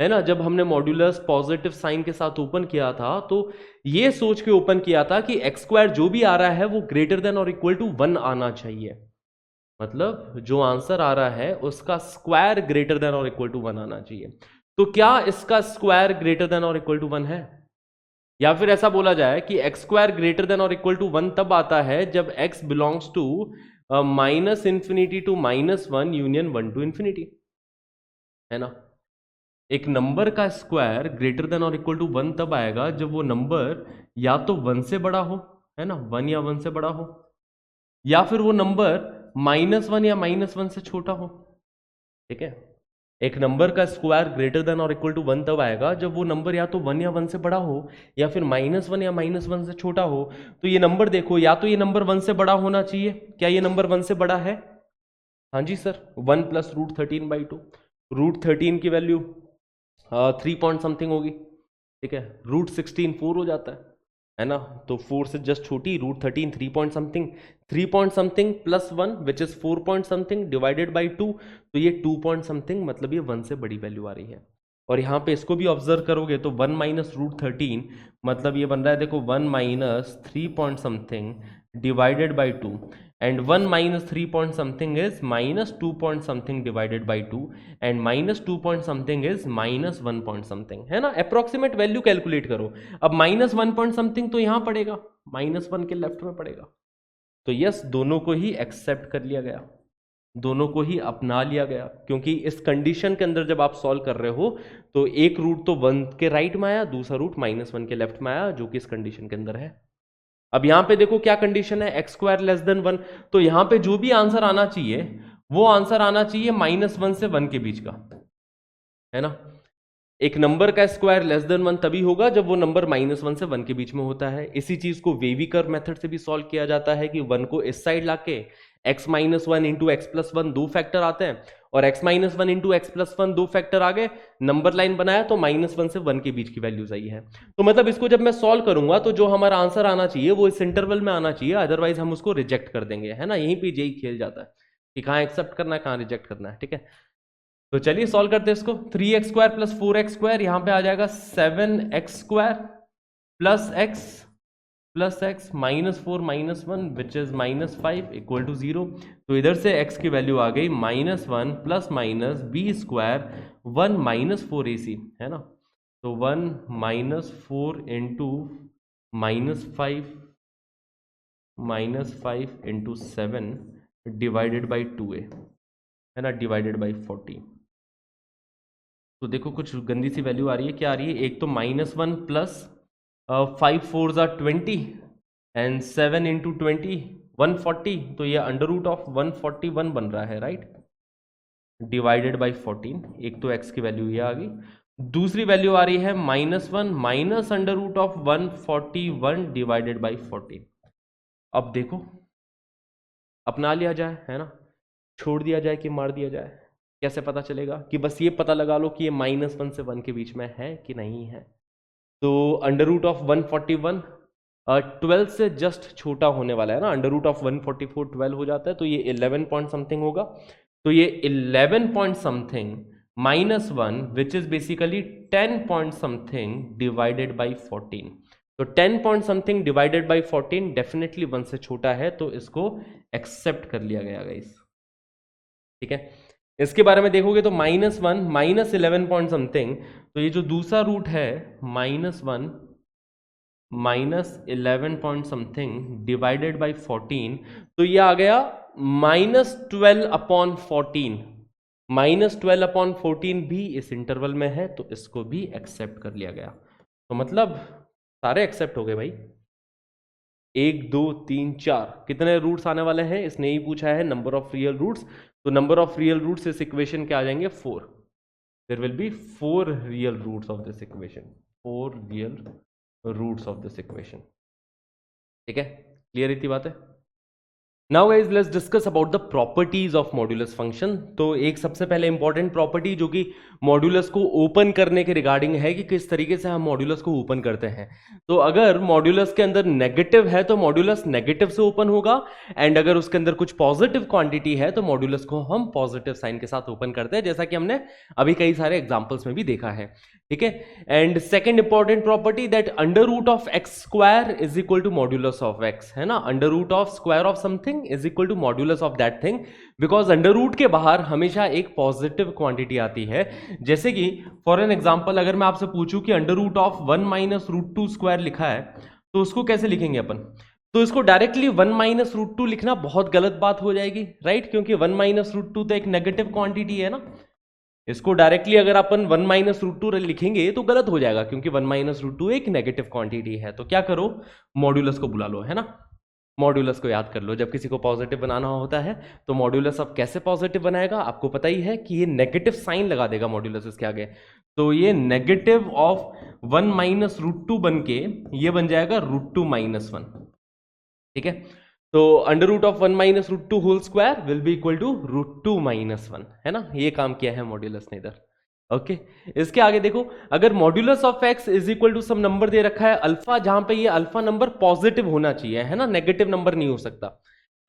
है ना, जब हमने मॉड्यूलस पॉजिटिव साइन के साथ ओपन किया था तो ये सोच के ओपन किया था कि x² जो भी आ रहा है वो ग्रेटर देन और इक्वल टू 1 आना चाहिए। मतलब जो आंसर आ रहा है उसका स्क्वायर ग्रेटर देन और इक्वल टू 1 आना चाहिए। तो क्या इसका स्क्वायर ग्रेटर देन और इक्वल टू 1 है? या फिर ऐसा बोला जाए कि x² ग्रेटर देन और इक्वल टू 1 तब आता है जब x belongs to minus infinity to minus 1 union 1 to infinity, है ना। एक नंबर का स्क्वायर ग्रेटर देन और इक्वल टू 1 तब आएगा जब वो नंबर या तो 1 से बड़ा हो, है ना, 1 या 1 से बड़ा हो, या फिर वो नंबर -1 या -1 से छोटा हो। ठीक है, एक नंबर का स्क्वायर ग्रेटर देन और इक्वल टू 1 तब आएगा जब वो नंबर या तो 1 या 1 से बड़ा हो या फिर -1 या -1 से छोटा हो। तो ये नंबर देखो, या तो ये नंबर 1 से बड़ा होना चाहिए। क्या ये नंबर 1 से बड़ा है? हाँ जी sir, 1 plus root 13 by 2। Root 13 की वैल्यू 3 पॉइंट समथिंग होगी। ठीक है, रूट 16 4 हो जाता है ना, तो 4 से जस्ट छोटी, root 13 3 point something, 3 point something plus 1 which is 4 point something divided by 2, तो ये 2 पॉइंट समथिंग, मतलब ये 1 से बड़ी वैल्यू आ रही है। और यहाँ पे इसको भी ऑब्जर्व करोगे तो 1 माइनस रूट 13 मतलब ये बन रहा है देखो 1 minus 3 point something divided by 2 and 1 minus 3 point something is minus 2 point something divided by 2 and minus 2 point something is minus 1 point something, है ना। अप्रोक्सीमेट वैल्यू कैलकुलेट करो। अब माइनस 1 पॉइंट समथिंग तो यहाँ पड़ेगा, -1 के लेफ्ट में पड़ेगा। तो यस, दोनों को ही एक्सेप्ट कर लिया गया, दोनों को ही अपना लिया गया, क्योंकि इस कंडीशन के अंदर जब आप सॉल्व कर रहे हो तो एक रूट तो 1 के राइट में आया, दूसरा रूट -1 के लेफ्ट में आया, जो कि इस कंडीशन के अंदर है। अब यहां पे देखो क्या कंडीशन है, x² लेस देन 1, तो यहां पे जो भी आंसर आना चाहिए वो आंसर आना चाहिए -1 से 1 के बीच का, है ना। एक नंबर का स्क्वायर लेस देन 1 तभी होगा जब वो नंबर -1 से 1 के बीच में होता है। इसी चीज को वेवी कर्व मेथड से भी सॉल्व किया जाता है कि 1 को इस साइड लाके x minus 1 into x plus 1 दो फैक्टर आते हैं, और x minus 1 into x plus 1 दो फैक्टर आ गए, नंबर लाइन बनाया तो -1 से 1 के बीच की वैल्यूज आई है। तो मतलब इसको जब मैं सॉल्व करूंगा तो जो हमारा आंसर आना चाहिए वो इस इंटरवल में आना चाहिए, अदरवाइज हम उसको रिजेक्ट कर देंगे, है ना। यहीं पे जेई खेल जाता है कि कहाँ एक्सेप्ट करना है कहाँ रिजेक्ट करना है। ठीक है, तो चलिए सॉल्व करते हैं इसको। 3x² प्लस 4x² यहां पे आ जाएगा 7x² plus x -4 -1 which is -5 equal to 0। तो इधर से x की वैल्यू आ गई -1 प्लस माइनस b² 1 -4ac, है ना। तो 1 -4 into -5 into 7 divided by 2a, है ना, डिवाइडेड बाई 40। तो देखो कुछ गंदी सी वैल्यू आ रही है, क्या आ रही है, एक तो -1 प्लस 5 4 ज़ा 20 एंड 7 इंटू 20 140, तो ये अंडर रूट ऑफ 141 बन रहा है, राइट, डिवाइडेड बाई 14। एक तो x की वैल्यू ये आ गई, दूसरी वैल्यू आ रही है -1 minus under root of 141 divided by 14। अब देखो अपना लिया जाए, है ना, छोड़ दिया जाए कि मार दिया जाए, कैसे पता चलेगा, कि बस ये पता लगा लो कि ये -1 से 1 के बीच में है कि नहीं है। तो अंडर रूट ऑफ 141 12 से जस्ट छोटा होने वाला है ना, अंडर रूट ऑफ 144 12 हो जाता है, तो ये 11 पॉइंट समथिंग होगा। तो ये 11 point something -1 which is basically 10 point something divided by 14। तो 10 point something divided by 14 definitely 1 से छोटा है, तो इसको एक्सेप्ट कर लिया गया गाइस, ठीक है। इसके बारे में देखोगे तो -1 -11 पॉइंट समथिंग, तो ये जो दूसरा रूट है -1 -11 पॉइंट समथिंग डिवाइडेड बाई 14, तो ये आ गया -12/14। -12/14 भी इस इंटरवल में है, तो इसको भी एक्सेप्ट कर लिया गया। तो मतलब सारे एक्सेप्ट हो गए भाई, 1 2 3 4 कितने रूट्स आने वाले हैं, इसने ही पूछा है नंबर ऑफ रियल रूट्स। तो नंबर ऑफ रियल रूट्स इस इक्वेशन के आ जाएंगे 4। There will be 4 real roots of this equation, 4 real roots of this equation, ठीक है, क्लियर इतनी बात है। Now guys let's discuss about the properties of modulus function. तो एक सबसे पहले इंपॉर्टेंट प्रॉपर्टी जो कि मॉड्यूलस को ओपन करने के रिगार्डिंग है कि किस तरीके से हम मॉड्यूलस को ओपन करते हैं। तो अगर मॉड्यूलस के अंदर नेगेटिव है तो मॉड्यूलस नेगेटिव से ओपन होगा, एंड अगर उसके अंदर कुछ पॉजिटिव क्वांटिटी है तो मॉड्यूलस को हम पॉजिटिव साइन के साथ ओपन करते हैं, जैसा कि हमने अभी कई सारे एग्जाम्पल्स में भी देखा है, ठीक है। And second important property that under root of x square is equal to modulus of x, है ना, under root of square of something is equal to modulus of that thing, because under root के बाहर हमेशा एक positive quantity आती है। जैसे कि फॉर एन एग्जांपल अगर मैं आपसे पूछूं कि under root of 1 minus root 2 square लिखा है, तो उसको कैसे लिखेंगे अपन, तो इसको डायरेक्टली 1 माइनस रूट 2 लिखना बहुत गलत बात हो जाएगी, राइट, क्योंकि 1 माइनस रूट 2 तो एक नेगेटिव क्वांटिटी है ना। इसको डायरेक्टली अगर अपन 1 माइनस रूट 2 लिखेंगे तो गलत हो जाएगा, क्योंकि 1 माइनस रूट 2 एक नेगेटिव क्वांटिटी है। तो क्या करो, मॉड्यूलस को बुला लो, है ना, मॉड्यूलस को याद कर लो। जब किसी को पॉजिटिव बनाना होता है तो मॉड्यूलस अब कैसे पॉजिटिव बनाएगा, आपको पता ही है कि ये नेगेटिव साइन लगा देगा मॉड्यूलस इसके आगे। तो ये नेगेटिव ऑफ 1 माइनस रूट 2 बन के ये बन जाएगा रूट 2 माइनस 1, ठीक है। तो under root of 1 minus root 2 whole square will be equal to root 2 minus 1, है ना, ये काम किया है मॉड्यूलस ने इधर, ओके। इसके आगे देखो, अगर modulus of x is equal to some number दे रखा है अल्फा, जहां पे ये अल्फा नंबर पॉजिटिव होना चाहिए, है ना, नेगेटिव नंबर नहीं हो सकता।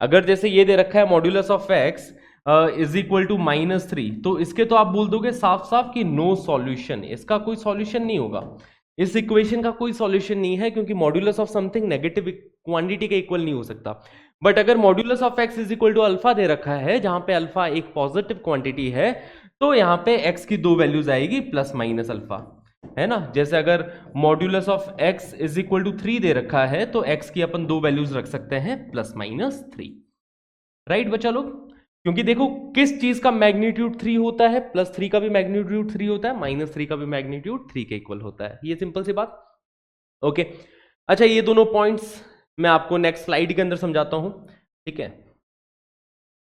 अगर जैसे ये दे रखा है modulus of x is equal to -3, तो इसके तो आप बोल दोगे साफ साफ कि नो सॉल्यूशन, इसका कोई सॉल्यूशन नहीं होगा, इस इक्वेशन का कोई सॉल्यूशन नहीं है, क्योंकि modulus of something negative quantity के इक्वल नहीं हो सकता। बट अगर modulus of x is equal to alpha दे रखा है, जहां पे अल्फा एक पॉजिटिव क्वांटिटी है, तो यहां पे x की दो वैल्यूज आएगी प्लस माइनस अल्फा, है ना। जैसे अगर modulus of x is equal to 3 दे रखा है, तो x की अपन दो वैल्यूज रख सकते हैं प्लस माइनस 3, राइट बच्चा लोग, क्योंकि देखो किस चीज का मैग्नीट्यूड 3 होता है, +3 का भी मैग्नीट्यूड 3 होता है, -3 का भी मैग्नीट्यूड 3 के इक्वल होता है, ये सिंपल सी बात, ओके। अच्छा, ये दोनों पॉइंट्स मैं आपको नेक्स्ट स्लाइड के अंदर समझाता हूं, ठीक है,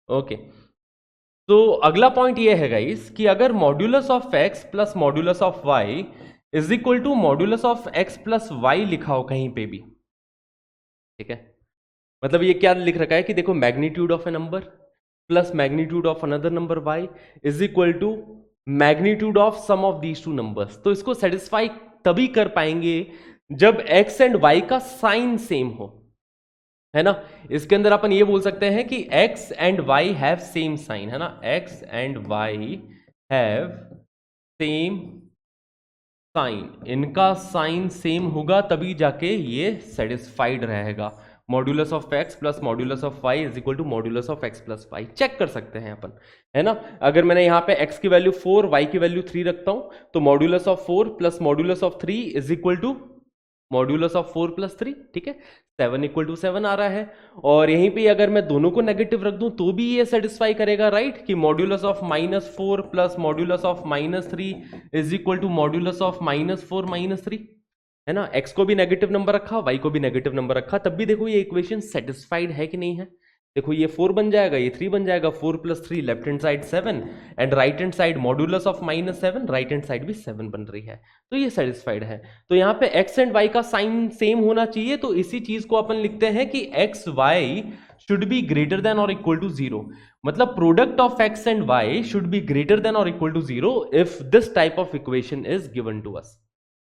ओके। तो अगला पॉइंट ये है गाइस कि अगर modulus of x plus modulus of y is equal to modulus of x plus y लिखा हो कहीं पे भी, ठीक है, मतलब ये क्या लिख रखा है कि देखो magnitude of a number plus magnitude of another number y is equal to magnitude of sum of these two numbers. तो इसको सेटिस्फाई तभी कर पाएंगे जब x एंड y का साइन सेम हो, है ना। इसके अंदर अपन ये बोल सकते हैं कि x and y have same sign, है ना, x and y have same sign, इनका साइन सेम होगा तभी जाके ये सेटिस्फाइड रहेगा। Modulus of x plus modulus of y is equal to modulus of x plus y. Check कर सकते हैं अपन, है ना। अगर मैंने यहाँ पे x की वैल्यू 4, y की वैल्यू 3 रखता हूं तो modulus of 4 plus modulus of 3 is equal to modulus of 4 plus 3, ठीक है। 7 इक्वल टू 7 आ रहा है। और यहीं पे अगर मैं दोनों को नेगेटिव रख दूं तो भी ये सेटिस्फाई करेगा, राइट, कि modulus of -4 plus modulus of -3 is equal to modulus of -4 -3, है ना। x को भी नेगेटिव नंबर रखा, y को भी नेगेटिव नंबर रखा, तब भी देखो ये इक्वेशन सेटिस्फाइड है कि नहीं है। देखो ये 4 बन जाएगा, ये 3 बन जाएगा, 4 plus 3 left hand side 7 and right hand side modulus of -7, right hand side भी 7 बन रही है, तो ये सेटिस्फाइड है। तो यहाँ पे x एंड y का साइन सेम होना चाहिए, तो इसी चीज को अपन लिखते हैं कि x y should be greater than और इक्वल टू 0, मतलब product of x and y should be greater than और equal to 0 if this type of equation is given to us,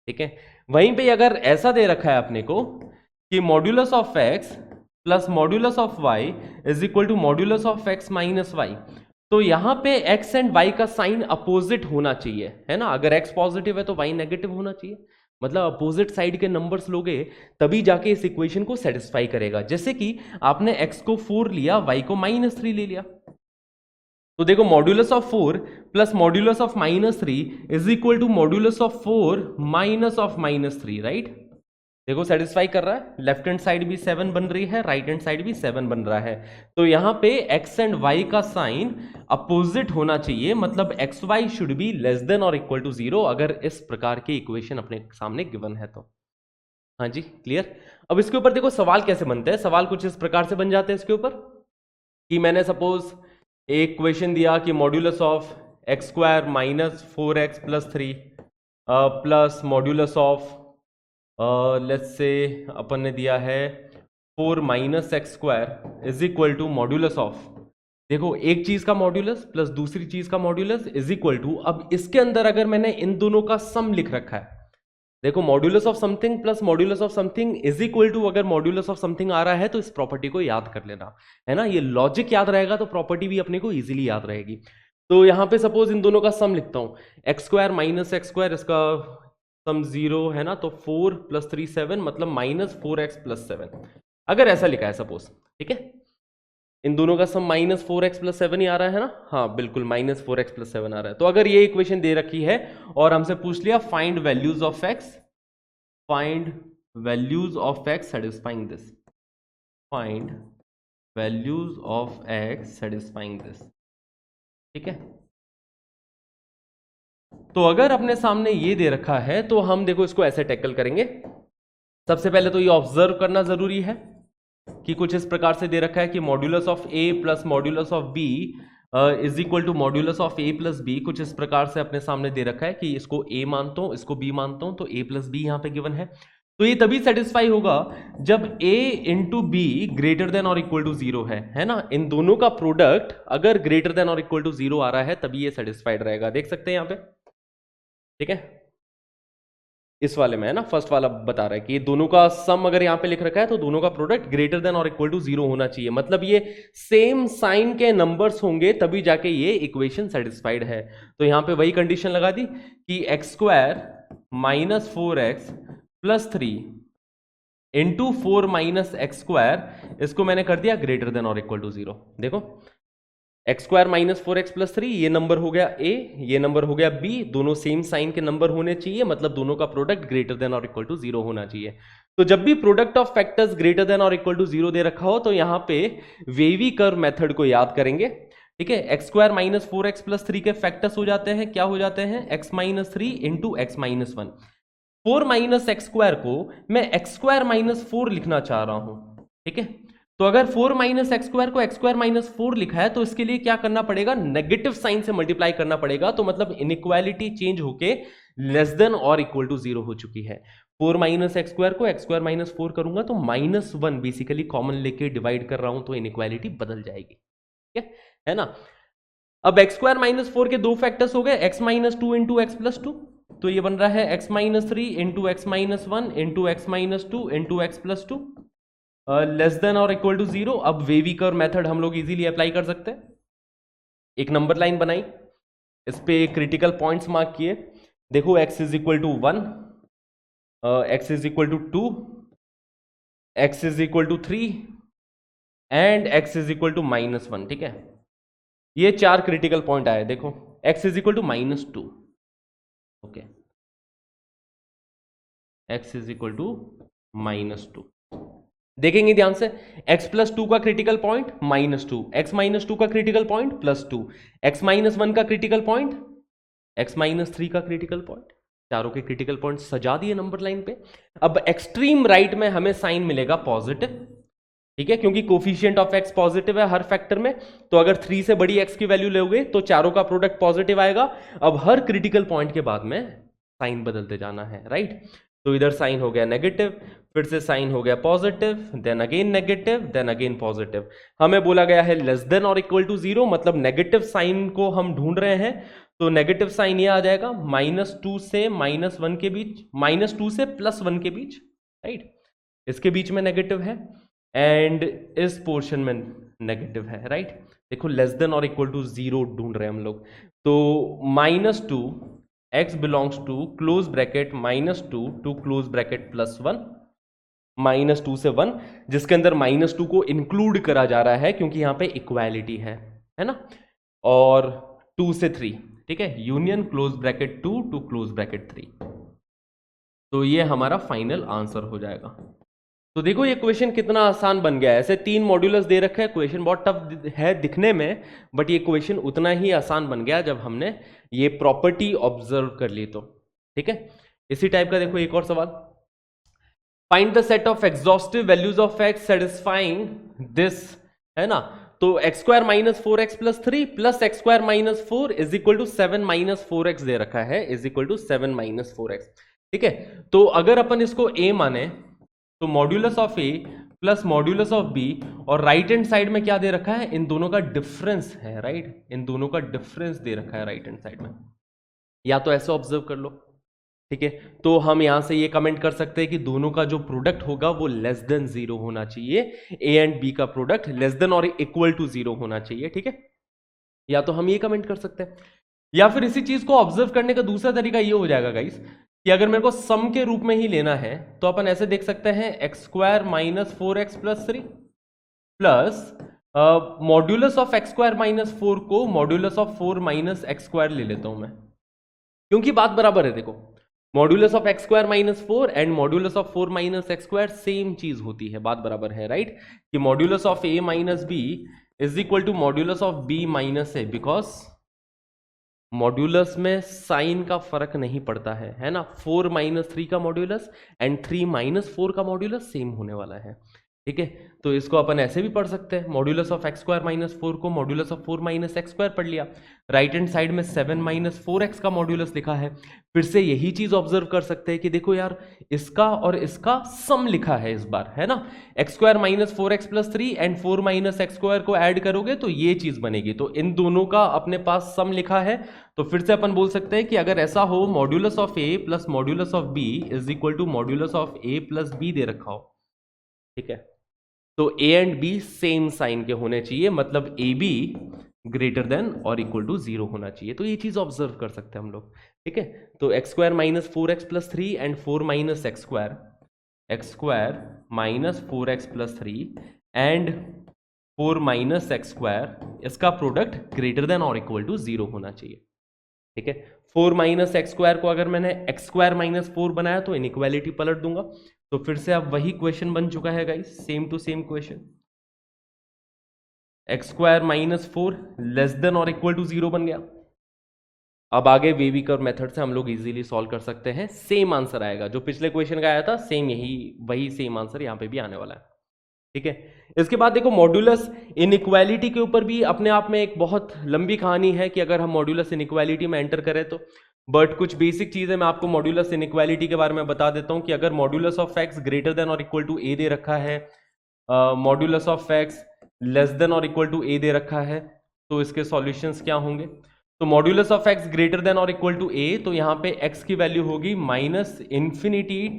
ठीक है। वहीं पे अगर ऐसा दे रखा है अपने को कि modulus of x plus modulus of y is equal to modulus of x minus y, तो यहां पे x एंड y का साइन अपोजिट होना चाहिए, है ना। अगर x पॉजिटिव है तो y नेगेटिव होना चाहिए, मतलब अपोजिट साइड के नंबर्स लोगे तभी जाके इस इक्वेशन को सेटिस्फाई करेगा। जैसे कि आपने x को 4 लिया, y को -3 ले लिया, तो देखो modulus of 4 plus modulus of -3 is equal to modulus of 4 minus of -3, right. देखो सेटिस्फाई कर रहा है, लेफ्ट हैंड साइड भी 7 बन रही है, राइट हैंड साइड भी 7 बन रहा है। तो यहां पे x एंड y का साइन अपोजिट होना चाहिए, मतलब x why should be less than और इक्वल टू 0 अगर इस प्रकार की इक्वेशन अपने सामने गिवन है तो। हाँ जी, क्लियर। अब इसके ऊपर देखो सवाल कैसे बनते हैं। सवाल कुछ इस प्रकार से बन जाते हैं इसके ऊपर कि मैंने सपोज एक क्वेश्चन दिया कि modulus of x square minus 4x प्लस 3 plus modulus of let's say अपन ने दिया है 4 minus x square is equal to modulus of, देखो एक चीज का मॉड्यूलस प्लस दूसरी चीज का मॉड्यूलस इज इक्वल टू, अब इसके अंदर अगर मैंने इन दोनों का सम लिख रखा है, देखो modulus of something plus modulus of something is equal to, अगर मॉड्यूलस ऑफ समथिंग आ रहा है तो इस प्रॉपर्टी को याद कर लेना, है ना। ये लॉजिक याद रहेगा तो प्रॉपर्टी भी अपने को इजीली याद रहेगी। तो यहां पे सपोज इन दोनों का सम लिखता हूं, x square minus x square, इसका सम 0 है ना, तो 4 प्लस 3 7, मतलब -4x प्लस 7, अगर ऐसा लिखा है सपोज, ठीक है। इन दोनों का सम -4x प्लस 7 ही आ रहा है ना, हाँ बिल्कुल -4x प्लस 7 आ रहा है। तो अगर ये इक्वेशन दे रखी है और हमसे पूछ लिया find values of x, find values of x satisfying this, find values of x satisfying this, ठीक है। तो अगर अपने सामने ये दे रखा है तो हम देखो इसको ऐसे टैकल करेंगे। सबसे पहले तो ये ऑब्जर्व करना जरूरी है कि कुछ इस प्रकार से दे रखा है कि modulus of a plus modulus of b is equal to modulus of a plus b, कुछ इस प्रकार से अपने सामने दे रखा है कि इसको a मानता हूं, इसको b मानता हूं, तो a प्लस बी यहां पे गिवन है। तो ये तभी सेटिस्फाई होगा जब a into B greater than और इक्वल टू 0 है ना। इन दोनों का प्रोडक्ट अगर ग्रेटर देन और इक्वल टू 0 आ रहा है तभी ये सेटिस्फाइड रहेगा, देख सकते हैं यहां पे, ठीक है। इस वाले में है ना, फर्स्ट वाला बता रहा है कि दोनों का सम अगर यहां पे लिख रखा है तो दोनों का प्रोडक्ट ग्रेटर देन और इक्वल टू 0 होना चाहिए, मतलब ये सेम साइन के नंबर्स होंगे तभी जाके ये इक्वेशन सेटिस्फाइड है। तो यहां पे वही कंडीशन लगा दी कि एक्स स्क्वायर माइनस 4x प्लस 3 इंटू 4 माइनस एक्स स्क्वायर, इसको मैंने कर दिया ग्रेटर देन और इक्वल टू 0। देखो एक्स स्क्वायर माइनस 4x प्लस 3, ये नंबर हो गया a, ये नंबर हो गया b, दोनों सेम साइन के नंबर होने चाहिए, मतलब दोनों का प्रोडक्ट ग्रेटर देन और इक्वल टू 0 होना चाहिए। तो जब भी product of factors greater than और इक्वल टू 0 दे रखा हो तो यहां पे वेवी कर्व मेथड को याद करेंगे, ठीक है। एक्स स्क्वायर माइनस 4x प्लस 3 के फैक्टर्स हो जाते हैं, क्या हो जाते हैं, x minus 3 into x minus 1। 4 minus x square को मैं एक्स स्क्वायर माइनस 4 लिखना चाह रहा हूं, ठीक है। तो अगर 4 माइनस एक्स स्क्वायर को एक्स स्क्वायर माइनस 4 लिखा है तो इसके लिए क्या करना पड़ेगा, नेगेटिव साइन से मल्टीप्लाई करना पड़ेगा, तो मतलब इनइक्वालिटी चेंज होके लेस देन और इक्वल टू 0 हो चुकी है। 4 माइनस एक्स स्क्वायर को एक्स स्क्वायर माइनस 4 करूंगा तो -1 बेसिकली कॉमन लेके डिवाइड कर रहा हूं तो इनइक्वालिटी बदल जाएगी, ठीक है ना। अब एक्स स्क्वायर माइनस 4 के दो फैक्टर्स हो गए, x minus 2 into x plus 2, तो ये बन रहा है x minus 3 into x minus 1 into x minus 2 into x plus 2 less than और इक्वल टू 0। अब वेवी कर्व मेथड हम लोग इजीली अप्लाई कर सकते हैं। एक नंबर लाइन बनाई, इस पे क्रिटिकल पॉइंट्स मार्क किए, देखो x is equal to 1, x is equal to 2, x is equal to 3 and x is equal to -1, ठीक है। ये 4 क्रिटिकल पॉइंट आए, देखो x is equal to -2, okay, x is equal to -2। देखेंगे ध्यान से, x प्लस 2 का क्रिटिकल पॉइंट -2, x माइनस 2 का क्रिटिकल पॉइंट +2, x -1 का क्रिटिकल पॉइंट, x -3 का क्रिटिकल पॉइंट, चारों के क्रिटिकल पॉइंट सजा दिए नंबर लाइन पे। अब एक्सट्रीम राइट में हमें साइन मिलेगा पॉजिटिव, ठीक है, क्योंकि कोफिशिएंट ऑफ x पॉजिटिव है हर फैक्टर में, तो अगर 3 से बड़ी x की वैल्यू लोगे तो चारों का प्रोडक्ट पॉजिटिव आएगा। अब हर क्रिटिकल पॉइंट के बाद में साइन बदलते जाना है, राइट। तो इधर साइन हो गया नेगेटिव, फिर से साइन हो गया positive, then again negative, then again positive. हमें बोला गया है लेस देन और इक्वल टू 0, मतलब नेगेटिव साइन को हम ढूंढ रहे हैं, तो नेगेटिव साइन ये आ जाएगा -2 से -1 के बीच, -2 से +1 के बीच, राइट, इसके बीच में नेगेटिव है एंड इस पोर्शन में नेगेटिव है, राइट। देखो लेस देन और इक्वल टू 0 ढूंढ रहे हैं हम लोग, तो -2 x belongs to close bracket -2 to close bracket +1, -2 से 1, जिसके अंदर -2 को इंक्लूड करा जा रहा है क्योंकि यहां पे इक्वालिटी है ना, और 2 से 3, ठीक है, union close bracket 2 to close bracket 3। तो ये हमारा फाइनल आंसर हो जाएगा। तो देखो ये क्वेश्चन कितना आसान बन गया है। ऐसे 3 मॉड्यूलस दे रखे हैं, क्वेश्चन बहुत टफ है दिखने में, बट ये क्वेश्चन उतना ही आसान बन गया जब हमने ये प्रॉपर्टी ऑब्जर्व कर ली तो, ठीक है। इसी टाइप का देखो एक और सवाल, find the set of exhaustive values of x satisfying this, है ना। तो x² - 4x + 3 plus x² - 4 is equal to 7 - 4x दे रखा है, इज इक्वल टू 7 - 4x, ठीक है। तो अगर अपन इसको a माने तो modulus of a plus modulus of b, और राइट हैंड साइड में क्या दे रखा है, इन दोनों का डिफरेंस है, राइट, इन दोनों का डिफरेंस दे रखा है राइट हैंड साइड में, या तो ऐसे ऑब्जर्व कर लो, ठीक है। तो हम यहां से ये कमेंट कर सकते हैं कि दोनों का जो प्रोडक्ट होगा वो लेस देन 0 होना चाहिए, a एंड b का प्रोडक्ट लेस देन और इक्वल टू 0 होना चाहिए, ठीक है। या तो हम ये कमेंट कर सकते हैं, या फिर इसी चीज को ऑब्जर्व करने का दूसरा तरीका ये हो जाएगा गाइस कि अगर मेरे को सम के रूप में ही लेना है तो अपन ऐसे देख सकते हैं x² - 4x + 3 plus modulus of x² - 4 को मॉड्यूलस ऑफ 4 - x² ले लेता हूं मैं, क्योंकि बात बराबर है। देखो modulus of x² - 4 and modulus of 4 - x² same चीज होती है, बात बराबर है, राइट, कि modulus of a - b is equal to modulus of b - a, because modulus में साइन का फर्क नहीं पड़ता है ना। 4 - 3 का मॉड्यूलस एंड 3 - 4 का मॉड्यूलस सेम होने वाला है, ठीक है। तो इसको अपन ऐसे भी पढ़ सकते हैं, मॉड्यूलस ऑफ x² - 4 को मॉड्यूलस ऑफ 4 - x² पढ़ लिया, राइट हैंड साइड में 7 - 4x का मॉड्यूलस लिखा है। फिर से यही चीज ऑब्जर्व कर सकते हैं कि देखो यार इसका और इसका सम लिखा है इस बार, है ना। x² - 4x + 3 एंड 4 - x² को ऐड करोगे तो ये चीज बनेगी, तो इन दोनों का अपने पास सम लिखा है। तो फिर से अपन बोल सकते हैं कि अगर ऐसा हो modulus of a plus modulus of b is equal to modulus of a plus b दे रखा हो, ठीक है, तो a and b same sign के होने चाहिए, मतलब ए बी ग्रेटर देन और इक्वल टू 0 होना चाहिए। तो ये चीज ऑब्जर्व कर सकते हैं हम लोग, ठीक है। तो x² - 4x + 3 and 4 - x², x² - 4x + 3 and 4 - x², इसका प्रोडक्ट ग्रेटर देन और इक्वल टू 0 होना चाहिए, ठीक है। 4 - x² को अगर मैंने x² - 4 बनाया तो इनइक्वालिटी पलट दूंगा, तो फिर से अब वही क्वेश्चन बन चुका है guys, same to same question, x² - 4 less than और इक्वल टू 0 बन गया। अब आगे वेवी कर्व मेथड से हम लोग इजीली सॉल्व कर सकते हैं, सेम आंसर आएगा जो पिछले क्वेश्चन का आया था, सेम यही वही सेम आंसर यहाँ पे भी आने वाला है, ठीक है। इसके बाद देखो मॉड्यूलस इनइक्वालिटी के ऊपर भी अपने आप में एक बहुत लंबी कहानी है कि अगर हम मॉड्यूलस इनइक्वालिटी में एंटर करें तो, बट कुछ बेसिक चीजें मैं आपको मॉड्यूलस इनइक्वालिटी के बारे में बता देता हूं कि अगर modulus of x greater than और इक्वल टू a दे रखा है, modulus of x less than और इक्वल टू a दे रखा है, तो इसके सॉल्यूशंस क्या होंगे। तो modulus of x greater than और इक्वल टू a, तो यहाँ पे x की वैल्यू होगी -∞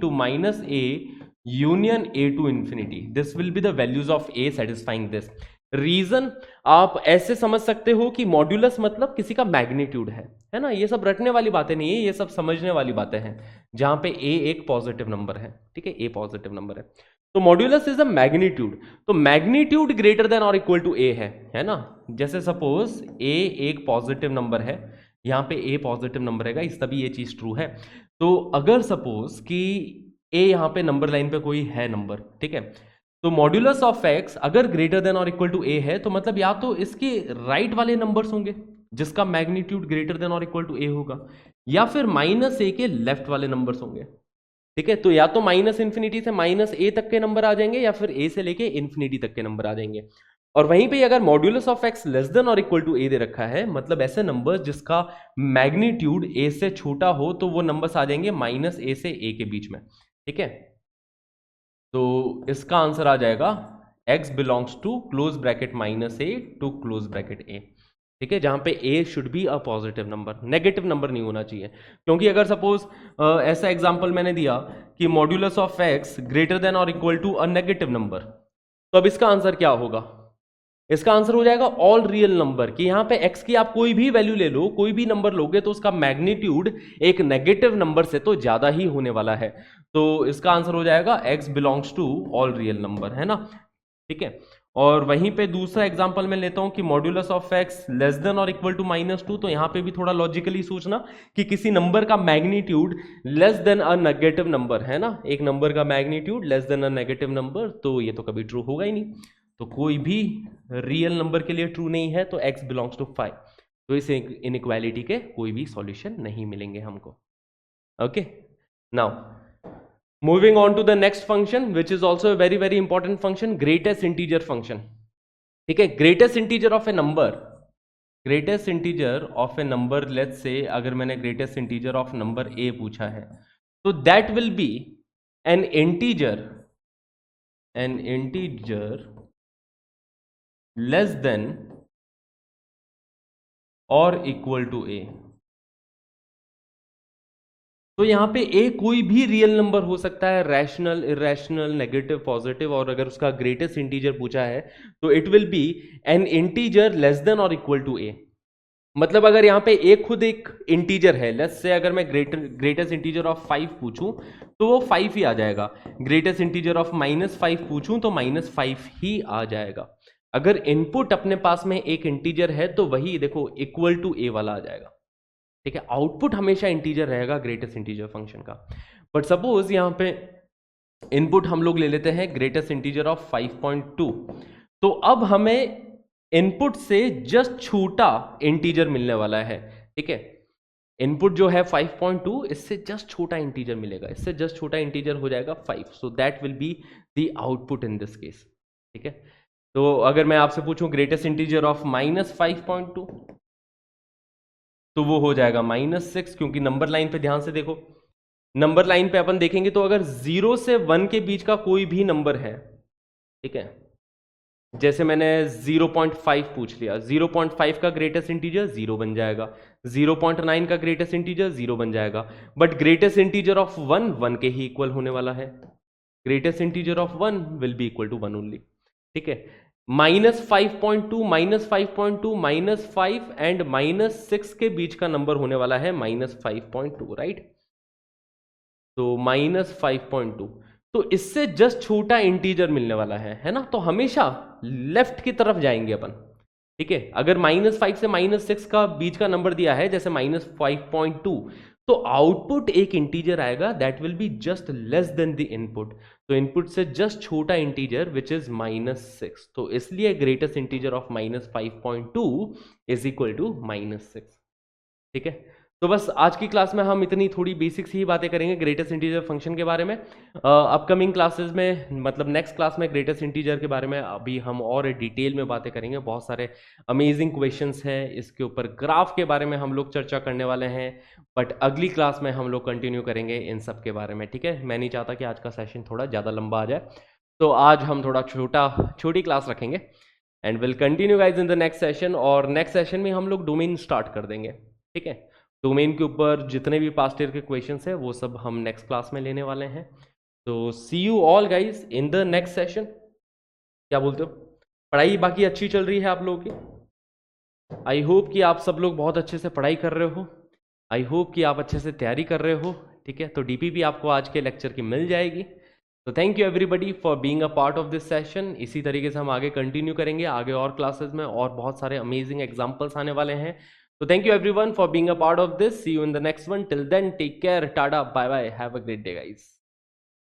to -a union a to infinity, this will be the values of a satisfying this. Reason आप ऐसे समझ सकते हो कि मॉड्यूलस मतलब किसी का मैग्नीट्यूड है ना। ये सब रटने वाली बातें नहीं है, ये सब समझने वाली बातें हैं, जहां पे a एक पॉजिटिव नंबर है, ठीक है, a पॉजिटिव नंबर है। तो मॉड्यूलस इज अ मैग्नीट्यूड, तो मैग्नीट्यूड ग्रेटर देन और इक्वल टू ए है ना। जैसे सपोज ए एक पॉजिटिव नंबर है, यहाँ पे ए पॉजिटिव नंबर है गाइस, तभी ये चीज ट्रू है। तो अगर सपोज कि ए यहाँ पे नंबर लाइन पे कोई है नंबर, ठीक है, तो मॉड्यूलस ऑफ एक्स अगर ग्रेटर देन और इक्वल टू ए है, तो मतलब या तो इसके राइट वाले नंबर्स होंगे जिसका मैग्नीट्यूड ग्रेटर देन और इक्वल टू ए होगा, या फिर माइनस ए के लेफ्ट वाले नंबर्स होंगे, ठीक है। तो या तो माइनस इंफिनिटी से माइनस ए तक के नंबर आ जाएंगे, या फिर ए से लेके इंफिनिटी तक के नंबर आ जाएंगे। और वहीं पे अगर modulus of x less than और इक्वल टू ए दे रखा है, मतलब ऐसे नंबर्स जिसका मैग्नीट्यूड ए से छोटा हो, तो वो नंबर्स आ जाएंगे माइनस ए से ए के बीच में, ठीक है। तो इसका आंसर आ जाएगा x belongs to close bracket minus a to close bracket a, ठीक है, जहां पे a should be a positive number, negative number नहीं होना चाहिए। क्योंकि अगर सपोज ऐसा एग्जांपल मैंने दिया कि modulus of x greater than और equal to a negative number, तो अब इसका आंसर क्या होगा? इसका आंसर हो जाएगा ऑल रियल नंबर, कि यहां पे x की आप कोई भी वैल्यू ले लो, कोई भी नंबर लोगे, तो उसका मैग्नीट्यूड एक नेगेटिव नंबर से तो ज्यादा ही होने वाला है। तो इसका आंसर हो जाएगा x belongs to all real number, है ना, ठीक है। और वहीं पे दूसरा एग्जांपल मैं लेता हूं कि modulus of x less than और इक्वल टू -2, तो यहां पे भी थोड़ा लॉजिकली सोचना कि किसी नंबर का मैग्नीट्यूड लेस देन अ नेगेटिव नंबर, है ना, एक नंबर का मैग्नीट्यूड लेस देन अ नेगेटिव नंबर, तो ये तो कभी ट्रू होगा ही नहीं, तो कोई भी रियल नंबर के लिए ट्रू नहीं है, तो x बिलोंग्स टू 5, तो इस इनइक्वालिटी के कोई भी सॉल्यूशन नहीं मिलेंगे हमको। Okay, now moving on to the next function which is also a very very important function, greatest integer function, ठीक है। greatest integer of a number, greatest integer of a number, let's say अगर मैंने greatest integer of number a पूछा है, तो that will be an integer less than or equal to a। तो यहां पे a कोई भी रियल नंबर हो सकता है, रैशनल, इरेशनल, नेगेटिव, पॉजिटिव, और अगर उसका ग्रेटेस्ट इंटीजर पूछा है तो it will be N integer less than और इक्वल टू a। मतलब अगर यहाँ पे a खुद एक इंटीजर है, लेट्स से अगर मैं ग्रेटेस्ट इंटीजर ऑफ 5 पूछूं तो वो 5 ही आ जाएगा, ग्रेटेस्ट इंटीजर ऑफ -5 पूछूं तो -5 ही आ जाएगा। अगर इनपुट अपने पास में एक इंटीजर है तो वही देखो इक्वल टू a वाला आ जाएगा, ठीक है। आउटपुट हमेशा इंटीजर रहेगा ग्रेटेस्ट इंटीजर फंक्शन का। बट सपोज यहां पे इनपुट हम लोग ले लेते हैं ग्रेटेस्ट इंटीजर ऑफ 5.2, तो अब हमें इनपुट से जस्ट छोटा इंटीजर मिलने वाला है, ठीक है। इनपुट जो है 5.2, इससे जस्ट छोटा इंटीजर मिलेगा, इससे जस्ट छोटा इंटीजर हो जाएगा 5, so that will be the output in this case, ठीक है। तो अगर मैं आपसे पूछूं ग्रेटेस्ट इंटीजर ऑफ -5.2, तो वो हो जाएगा -6, क्योंकि नंबर लाइन पे ध्यान से देखो, नंबर लाइन पे अपन देखेंगे तो अगर 0 से 1 के बीच का कोई भी नंबर है, ठीक है, जैसे मैंने 0.5 पूछ लिया, 0.5 का ग्रेटेस्ट इंटीजर 0 बन जाएगा, 0.9 का ग्रेटेस्ट इंटीजर 0 बन जाएगा, बट ग्रेटेस्ट इंटीजर ऑफ 1 के ही इक्वल होने वाला है, greatest integer of 1 will be equal to 1 only, ठीक है। -5.2 -5 एंड -6 के बीच का नंबर होने वाला है -5.2, राइट। तो -5.2, तो इससे जस्ट छोटा इंटीजर मिलने वाला है ना, तो हमेशा लेफ्ट की तरफ जाएंगे अपन, ठीक है। अगर -5 से -6 का बीच का नंबर दिया है, जैसे -5.2, तो आउटपुट एक इंटीजर आएगा that will be just less than the input, तो इनपुट से जस्ट छोटा इंटीजर विच इज -6, तो इसलिए greatest integer of -5.2 is equal to -6, ठीक है। तो बस आज की क्लास में हम इतनी थोड़ी बेसिक्स ही बातें करेंगे ग्रेटेस्ट इंटीजर फंक्शन के बारे में। अपकमिंग क्लासेस में, मतलब नेक्स्ट क्लास में ग्रेटेस्ट इंटीजर के बारे में अभी हम और डिटेल में बातें करेंगे, बहुत सारे अमेजिंग क्वेश्चंस हैं इसके ऊपर, ग्राफ के बारे में हम लोग चर्चा करने वाले हैं, बट अगली क्लास में हम लोग कंटिन्यू करेंगे इन सब के बारे में, ठीक है। मैं नहीं चाहता कि आज का सेशन थोड़ा ज़्यादा लंबा आ जाए, तो आज हम थोड़ा छोटी क्लास रखेंगे and will continue guys in the next session, और नेक्स्ट सेशन में हम लोग डोमेन स्टार्ट कर देंगे, ठीक है। डोमेन के ऊपर जितने भी पास्ट ईयर के क्वेश्चंस हैं वो सब हम नेक्स्ट क्लास में लेने वाले हैं। तो see you all guys in the next session. क्या बोलते हो, पढ़ाई बाकी अच्छी चल रही है आप लोगों की? आई होप कि आप सब लोग बहुत अच्छे से पढ़ाई कर रहे हो, आई होप कि आप अच्छे से तैयारी कर रहे हो, ठीक है। तो डीपीपी आपको आज के लेक्चर की मिल जाएगी, तो thank you everybody for being a part of this session. इसी तरीके से हम आगे कंटिन्यू करेंगे, आगे और क्लासेस में और बहुत सारे अमेजिंग एग्जाम्पल्स आने वाले हैं। तो thank you everyone for being a part of this. See you in the next one. Till then take care, tata, bye bye, have a great day guys.